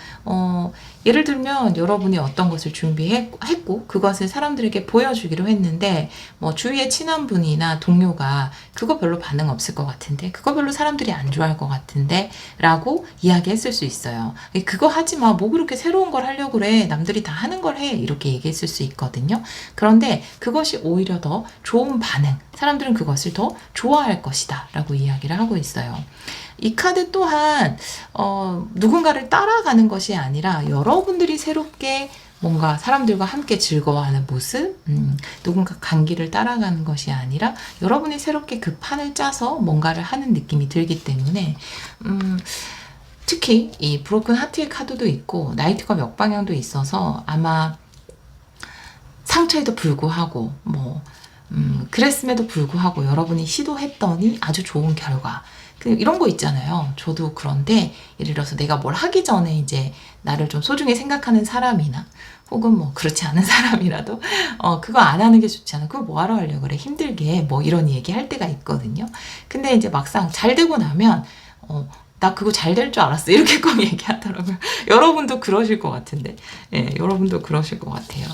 A: 예를 들면 여러분이 어떤 것을 준비했고 그것을 사람들에게 보여주기로 했는데 뭐 주위에 친한 분이나 동료가 그거 별로 반응 없을 것 같은데 그거 별로 사람들이 안 좋아할 것 같은데 라고 이야기했을 수 있어요. 그거 하지 마. 뭐 그렇게 새로운 걸 하려고 그래. 남들이 다 하는 걸 해. 이렇게 얘기했을 수 있거든요. 그런데 그것이 오히려 더 좋은 반응. 사람들은 그것을 더 좋아할 것이다 라고 이야기를 하고 있어요. 이 카드 또한 누군가를 따라가는 것이 아니라 여러분들이 새롭게 뭔가 사람들과 함께 즐거워하는 모습, 누군가 간기를 따라가는 것이 아니라 여러분이 새롭게 그 판을 짜서 뭔가를 하는 느낌이 들기 때문에 특히 이 브로큰 하트의 카드도 있고 나이트컵 역방향도 있어서 아마 상처에도 불구하고 그랬음에도 불구하고 여러분이 시도했더니 아주 좋은 결과 이런 거 있잖아요. 저도 그런데 예를 들어서 내가 뭘 하기 전에 이제 나를 좀 소중히 생각하는 사람이나 혹은 뭐 그렇지 않은 사람이라도 그거 안 하는 게 좋지 않아. 그거 뭐하러 하려고 그래. 힘들게 뭐 이런 얘기 할 때가 있거든요. 근데 이제 막상 잘 되고 나면 나 그거 잘 될 줄 알았어. 이렇게 꼭 얘기하더라고요. 여러분도 그러실 것 같은데. 예, 여러분도 그러실 것 같아요.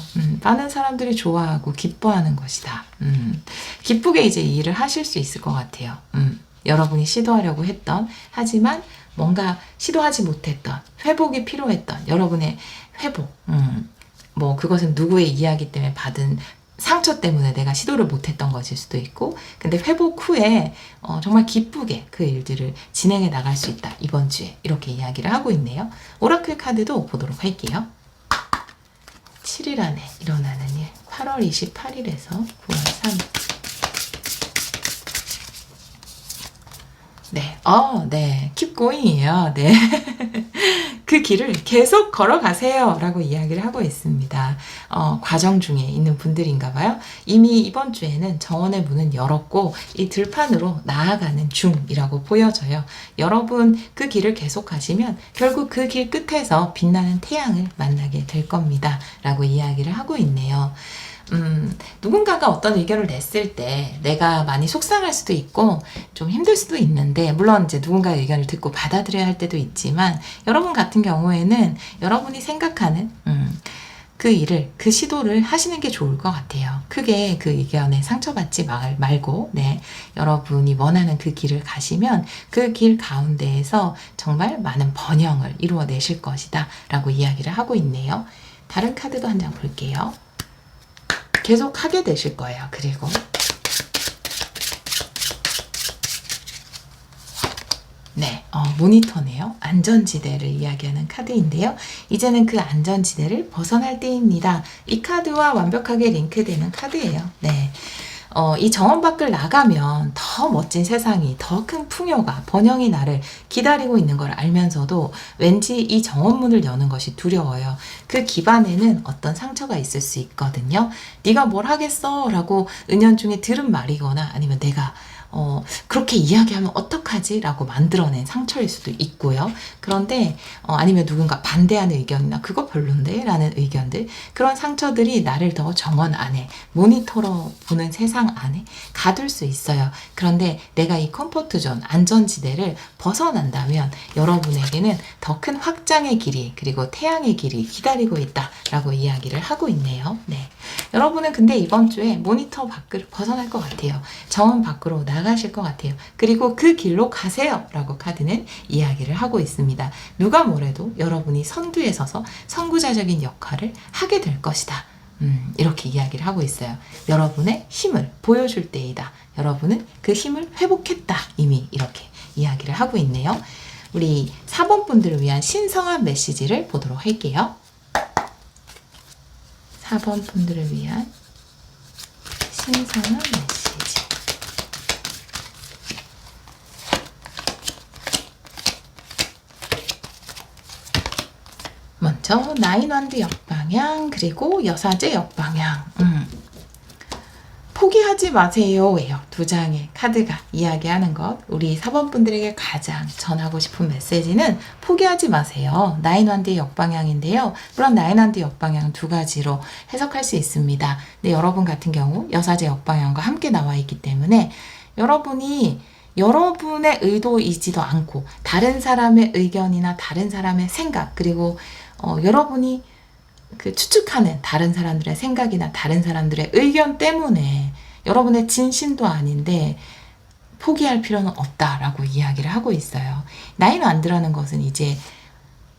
A: 많은 사람들이 좋아하고 기뻐하는 것이다. 기쁘게 이제 이 일을 하실 수 있을 것 같아요. 여러분이 시도하려고 했던, 하지만 뭔가 시도하지 못했던, 회복이 필요했던 여러분의 회복. 뭐 그것은 누구의 이야기 때문에 받은 상처 때문에 내가 시도를 못했던 것일 수도 있고, 근데 회복 후에 정말 기쁘게 그 일들을 진행해 나갈 수 있다. 이번 주에 이렇게 이야기를 하고 있네요. 오라클 카드도 보도록 할게요. 7일 안에 일어나는 일, 8월 28일에서 9월 3일. 네, 네, keep going이에요. 네. 그 길을 계속 걸어가세요. 라고 이야기를 하고 있습니다. 과정 중에 있는 분들인가 봐요. 이미 이번 주에는 정원의 문은 열었고, 이 들판으로 나아가는 중이라고 보여져요. 여러분, 그 길을 계속 가시면 결국 그 길 끝에서 빛나는 태양을 만나게 될 겁니다. 라고 이야기를 하고 있네요. 누군가가 어떤 의견을 냈을 때 내가 많이 속상할 수도 있고 좀 힘들 수도 있는데, 물론 이제 누군가의 의견을 듣고 받아들여야 할 때도 있지만, 여러분 같은 경우에는 여러분이 생각하는 그 일을, 그 시도를 하시는 게 좋을 것 같아요. 크게 그 의견에 상처받지 말고, 네, 여러분이 원하는 그 길을 가시면 그 길 가운데에서 정말 많은 번영을 이루어내실 것이다 라고 이야기를 하고 있네요. 다른 카드도 한 장 볼게요. 계속 하게 되실 거예요. 그리고 네, 모니터네요. 안전지대를 이야기하는 카드인데요. 이제는 그 안전지대를 벗어날 때입니다. 이 카드와 완벽하게 링크되는 카드예요. 네. 이 정원 밖을 나가면 더 멋진 세상이, 더 큰 풍요가, 번영이 나를 기다리고 있는 걸 알면서도 왠지 이 정원문을 여는 것이 두려워요. 그 기반에는 어떤 상처가 있을 수 있거든요. 네가 뭘 하겠어? 라고 은연중에 들은 말이거나, 아니면 내가 그렇게 이야기하면 어떡하지? 라고 만들어낸 상처일 수도 있고요. 그런데 아니면 누군가 반대하는 의견이나 그거 별론데? 라는 의견들, 그런 상처들이 나를 더 정원 안에, 모니터로 보는 세상 안에 가둘 수 있어요. 그런데 내가 이 컴포트 존, 안전지대를 벗어난다면 여러분에게는 더 큰 확장의 길이, 그리고 태양의 길이 기다리고 있다 라고 이야기를 하고 있네요. 네. 여러분은 근데 이번 주에 모니터 밖을 벗어날 것 같아요. 정원 밖으로 나가실 것 같아요. 그리고 그 길로 가세요 라고 카드는 이야기를 하고 있습니다. 누가 뭐래도 여러분이 선두에 서서 선구자적인 역할을 하게 될 것이다. 이렇게 이야기를 하고 있어요. 여러분의 힘을 보여줄 때이다. 여러분은 그 힘을 회복했다. 이미 이렇게 이야기를 하고 있네요. 우리 4번 분들을 위한 신성한 메시지를 보도록 할게요. 4번 분들을 위한 신성한 메시지. 먼저 나인완드 역방향, 그리고 여사제 역방향. 포기하지 마세요 예요. 두 장의 카드가 이야기하는 것. 우리 4번 분들에게 가장 전하고 싶은 메시지는 포기하지 마세요. 나인완드의 역방향인데요. 물론 나인완드 역방향 두 가지로 해석할 수 있습니다. 근데 여러분 같은 경우 여사제 역방향과 함께 나와 있기 때문에 여러분이 여러분의 의도이지도 않고 다른 사람의 의견이나 다른 사람의 생각, 그리고 여러분이 그 추측하는 다른 사람들의 생각이나 다른 사람들의 의견 때문에 여러분의 진심도 아닌데 포기할 필요는 없다라고 이야기를 하고 있어요. 나인완드라는 것은 이제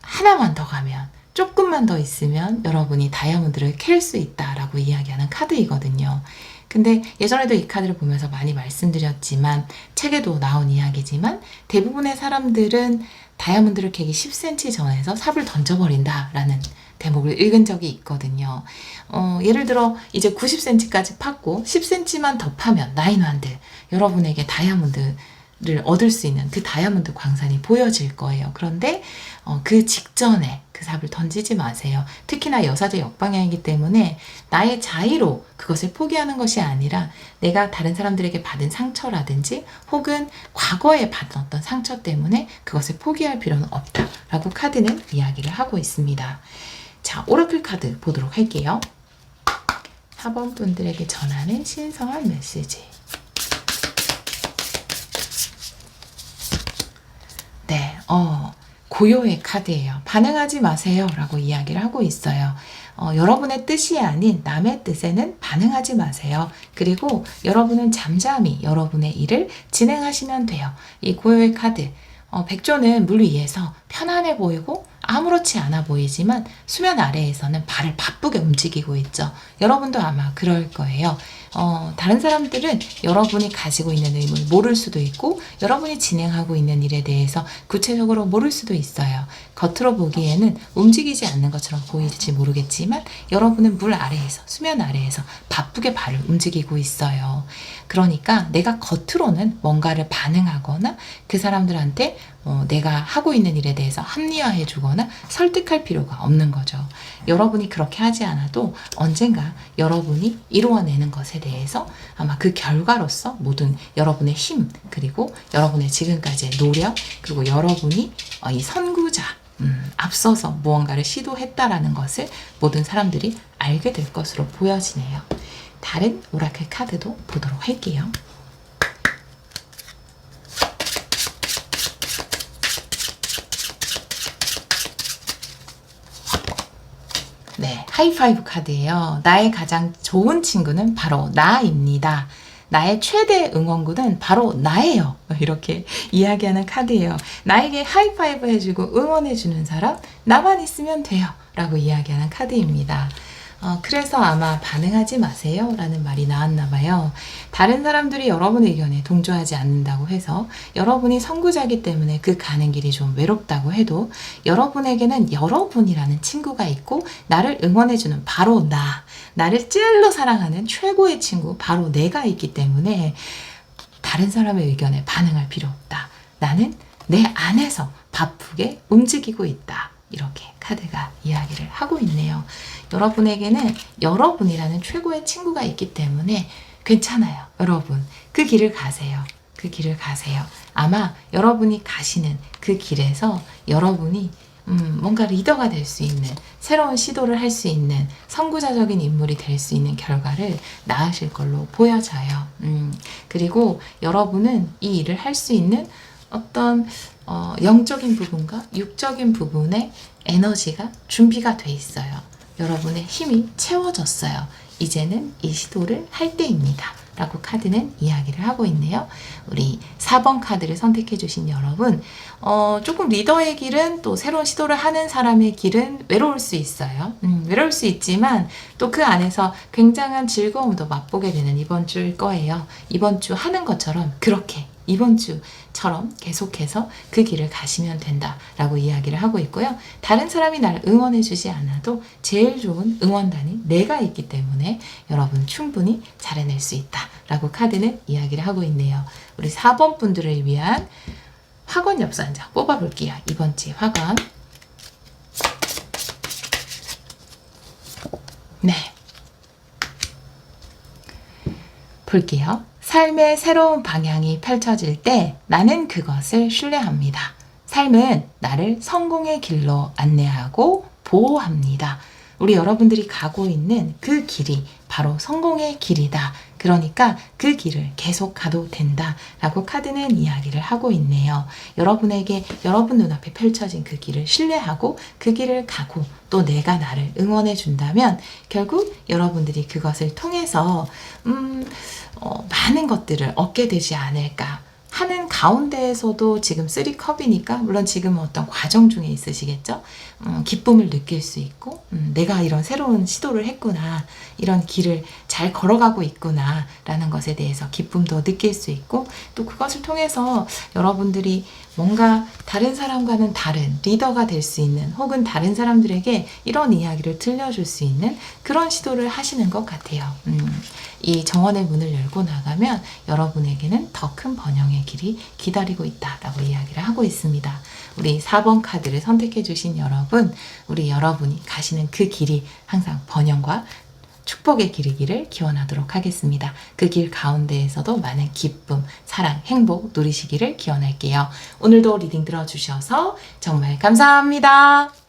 A: 하나만 더 가면, 조금만 더 있으면 여러분이 다이아몬드를 캘 수 있다라고 이야기하는 카드이거든요. 근데 예전에도 이 카드를 보면서 많이 말씀드렸지만, 책에도 나온 이야기지만, 대부분의 사람들은 다이아몬드를 캐기 10cm 전에서 삽을 던져버린다라는 대목을 읽은 적이 있거든요. 예를 들어 이제 90cm까지 팠고 10cm만 더 파면 나인완드, 여러분에게 다이아몬드 얻을 수 있는 그 다이아몬드 광산이 보여질 거예요. 그런데 그 직전에 그 삽을 던지지 마세요. 특히나 여사제 역방향이기 때문에 나의 자의로 그것을 포기하는 것이 아니라 내가 다른 사람들에게 받은 상처라든지 혹은 과거에 받은 어떤 상처 때문에 그것을 포기할 필요는 없다라고 카드는 이야기를 하고 있습니다. 자, 오라클 카드 보도록 할게요. 4번 분들에게 전하는 신성한 메시지. 네, 고요의 카드예요. 반응하지 마세요 라고 이야기를 하고 있어요. 여러분의 뜻이 아닌 남의 뜻에는 반응하지 마세요. 그리고 여러분은 잠잠히 여러분의 일을 진행하시면 돼요. 이 고요의 카드, 백조는 물 위에서 편안해 보이고 아무렇지 않아 보이지만 수면 아래에서는 발을 바쁘게 움직이고 있죠. 여러분도 아마 그럴 거예요. 다른 사람들은 여러분이 가지고 있는 의무를 모를 수도 있고 여러분이 진행하고 있는 일에 대해서 구체적으로 모를 수도 있어요. 겉으로 보기에는 움직이지 않는 것처럼 보일지 모르겠지만 여러분은 물 아래에서, 수면 아래에서 바쁘게 발을 움직이고 있어요. 그러니까 내가 겉으로는 뭔가를 반응하거나 그 사람들한테 내가 하고 있는 일에 대해서 합리화해 주거나 설득할 필요가 없는 거죠. 여러분이 그렇게 하지 않아도 언젠가 여러분이 이루어내는 것에 대해서 아마 그 결과로서 모든 여러분의 힘, 그리고 여러분의 지금까지의 노력, 그리고 여러분이 이 선구자, 앞서서 무언가를 시도했다라는 것을 모든 사람들이 알게 될 것으로 보여지네요. 다른 오라클 카드도 보도록 할게요. 네, 하이파이브 카드예요. 나의 가장 좋은 친구는 바로 나입니다. 나의 최대 응원군은 바로 나예요. 이렇게 이야기하는 카드예요. 나에게 하이파이브 해주고 응원해주는 사람, 나만 있으면 돼요. 라고 이야기하는 카드입니다. 그래서 아마 반응하지 마세요 라는 말이 나왔나 봐요. 다른 사람들이 여러분의 의견에 동조하지 않는다고 해서 여러분이 선구자이기 때문에 그 가는 길이 좀 외롭다고 해도 여러분에게는 여러분이라는 친구가 있고 나를 응원해주는 바로 나를 찔러 사랑하는 최고의 친구 바로 내가 있기 때문에 다른 사람의 의견에 반응할 필요 없다. 나는 내 안에서 바쁘게 움직이고 있다. 이렇게 카드가 이야기를 하고 있네요. 여러분에게는 여러분이라는 최고의 친구가 있기 때문에 괜찮아요. 여러분, 그 길을 가세요. 그 길을 가세요. 아마 여러분이 가시는 그 길에서 여러분이 뭔가 리더가 될 수 있는, 새로운 시도를 할 수 있는 선구자적인 인물이 될 수 있는 결과를 낳으실 걸로 보여져요. 그리고 여러분은 이 일을 할 수 있는 어떤 영적인 부분과 육적인 부분의 에너지가 준비가 돼 있어요. 여러분의 힘이 채워졌어요. 이제는 이 시도를 할 때입니다. 라고 카드는 이야기를 하고 있네요. 우리 4번 카드를 선택해 주신 여러분, 조금 리더의 길은 또 새로운 시도를 하는 사람의 길은 외로울 수 있어요. 외로울 수 있지만 또 그 안에서 굉장한 즐거움도 맛보게 되는 이번 주일 거예요. 이번 주 하는 것처럼 그렇게 이번 주처럼 계속해서 그 길을 가시면 된다라고 이야기를 하고 있고요. 다른 사람이 날 응원해 주지 않아도 제일 좋은 응원단이 내가 있기 때문에 여러분 충분히 잘 해낼 수 있다라고 카드는 이야기를 하고 있네요. 우리 4번 분들을 위한 화관 엽서 한 장 뽑아볼게요. 이번 주의 화관. 네. 볼게요. 삶의 새로운 방향이 펼쳐질 때 나는 그것을 신뢰합니다. 삶은 나를 성공의 길로 안내하고 보호합니다. 우리 여러분들이 가고 있는 그 길이 바로 성공의 길이다. 그러니까 그 길을 계속 가도 된다. 라고 카드는 이야기를 하고 있네요. 여러분에게 여러분 눈앞에 펼쳐진 그 길을 신뢰하고 그 길을 가고 또 내가 나를 응원해 준다면 결국 여러분들이 그것을 통해서 많은 것들을 얻게 되지 않을까 하는 가운데에서도 지금 3컵이니까 물론 지금은 어떤 과정 중에 있으시겠죠. 기쁨을 느낄 수 있고 내가 이런 새로운 시도를 했구나, 이런 길을 잘 걸어가고 있구나 라는 것에 대해서 기쁨도 느낄 수 있고 또 그것을 통해서 여러분들이 뭔가 다른 사람과는 다른 리더가 될 수 있는, 혹은 다른 사람들에게 이런 이야기를 들려줄 수 있는 그런 시도를 하시는 것 같아요. 이 정원의 문을 열고 나가면 여러분에게는 더 큰 번영의 길이 기다리고 있다라고 이야기를 하고 있습니다. 우리 4번 카드를 선택해 주신 여러분, 우리 여러분이 가시는 그 길이 항상 번영과 축복의 길이기를 기원하도록 하겠습니다. 그 길 가운데에서도 많은 기쁨, 사랑, 행복 누리시기를 기원할게요. 오늘도 리딩 들어주셔서 정말 감사합니다.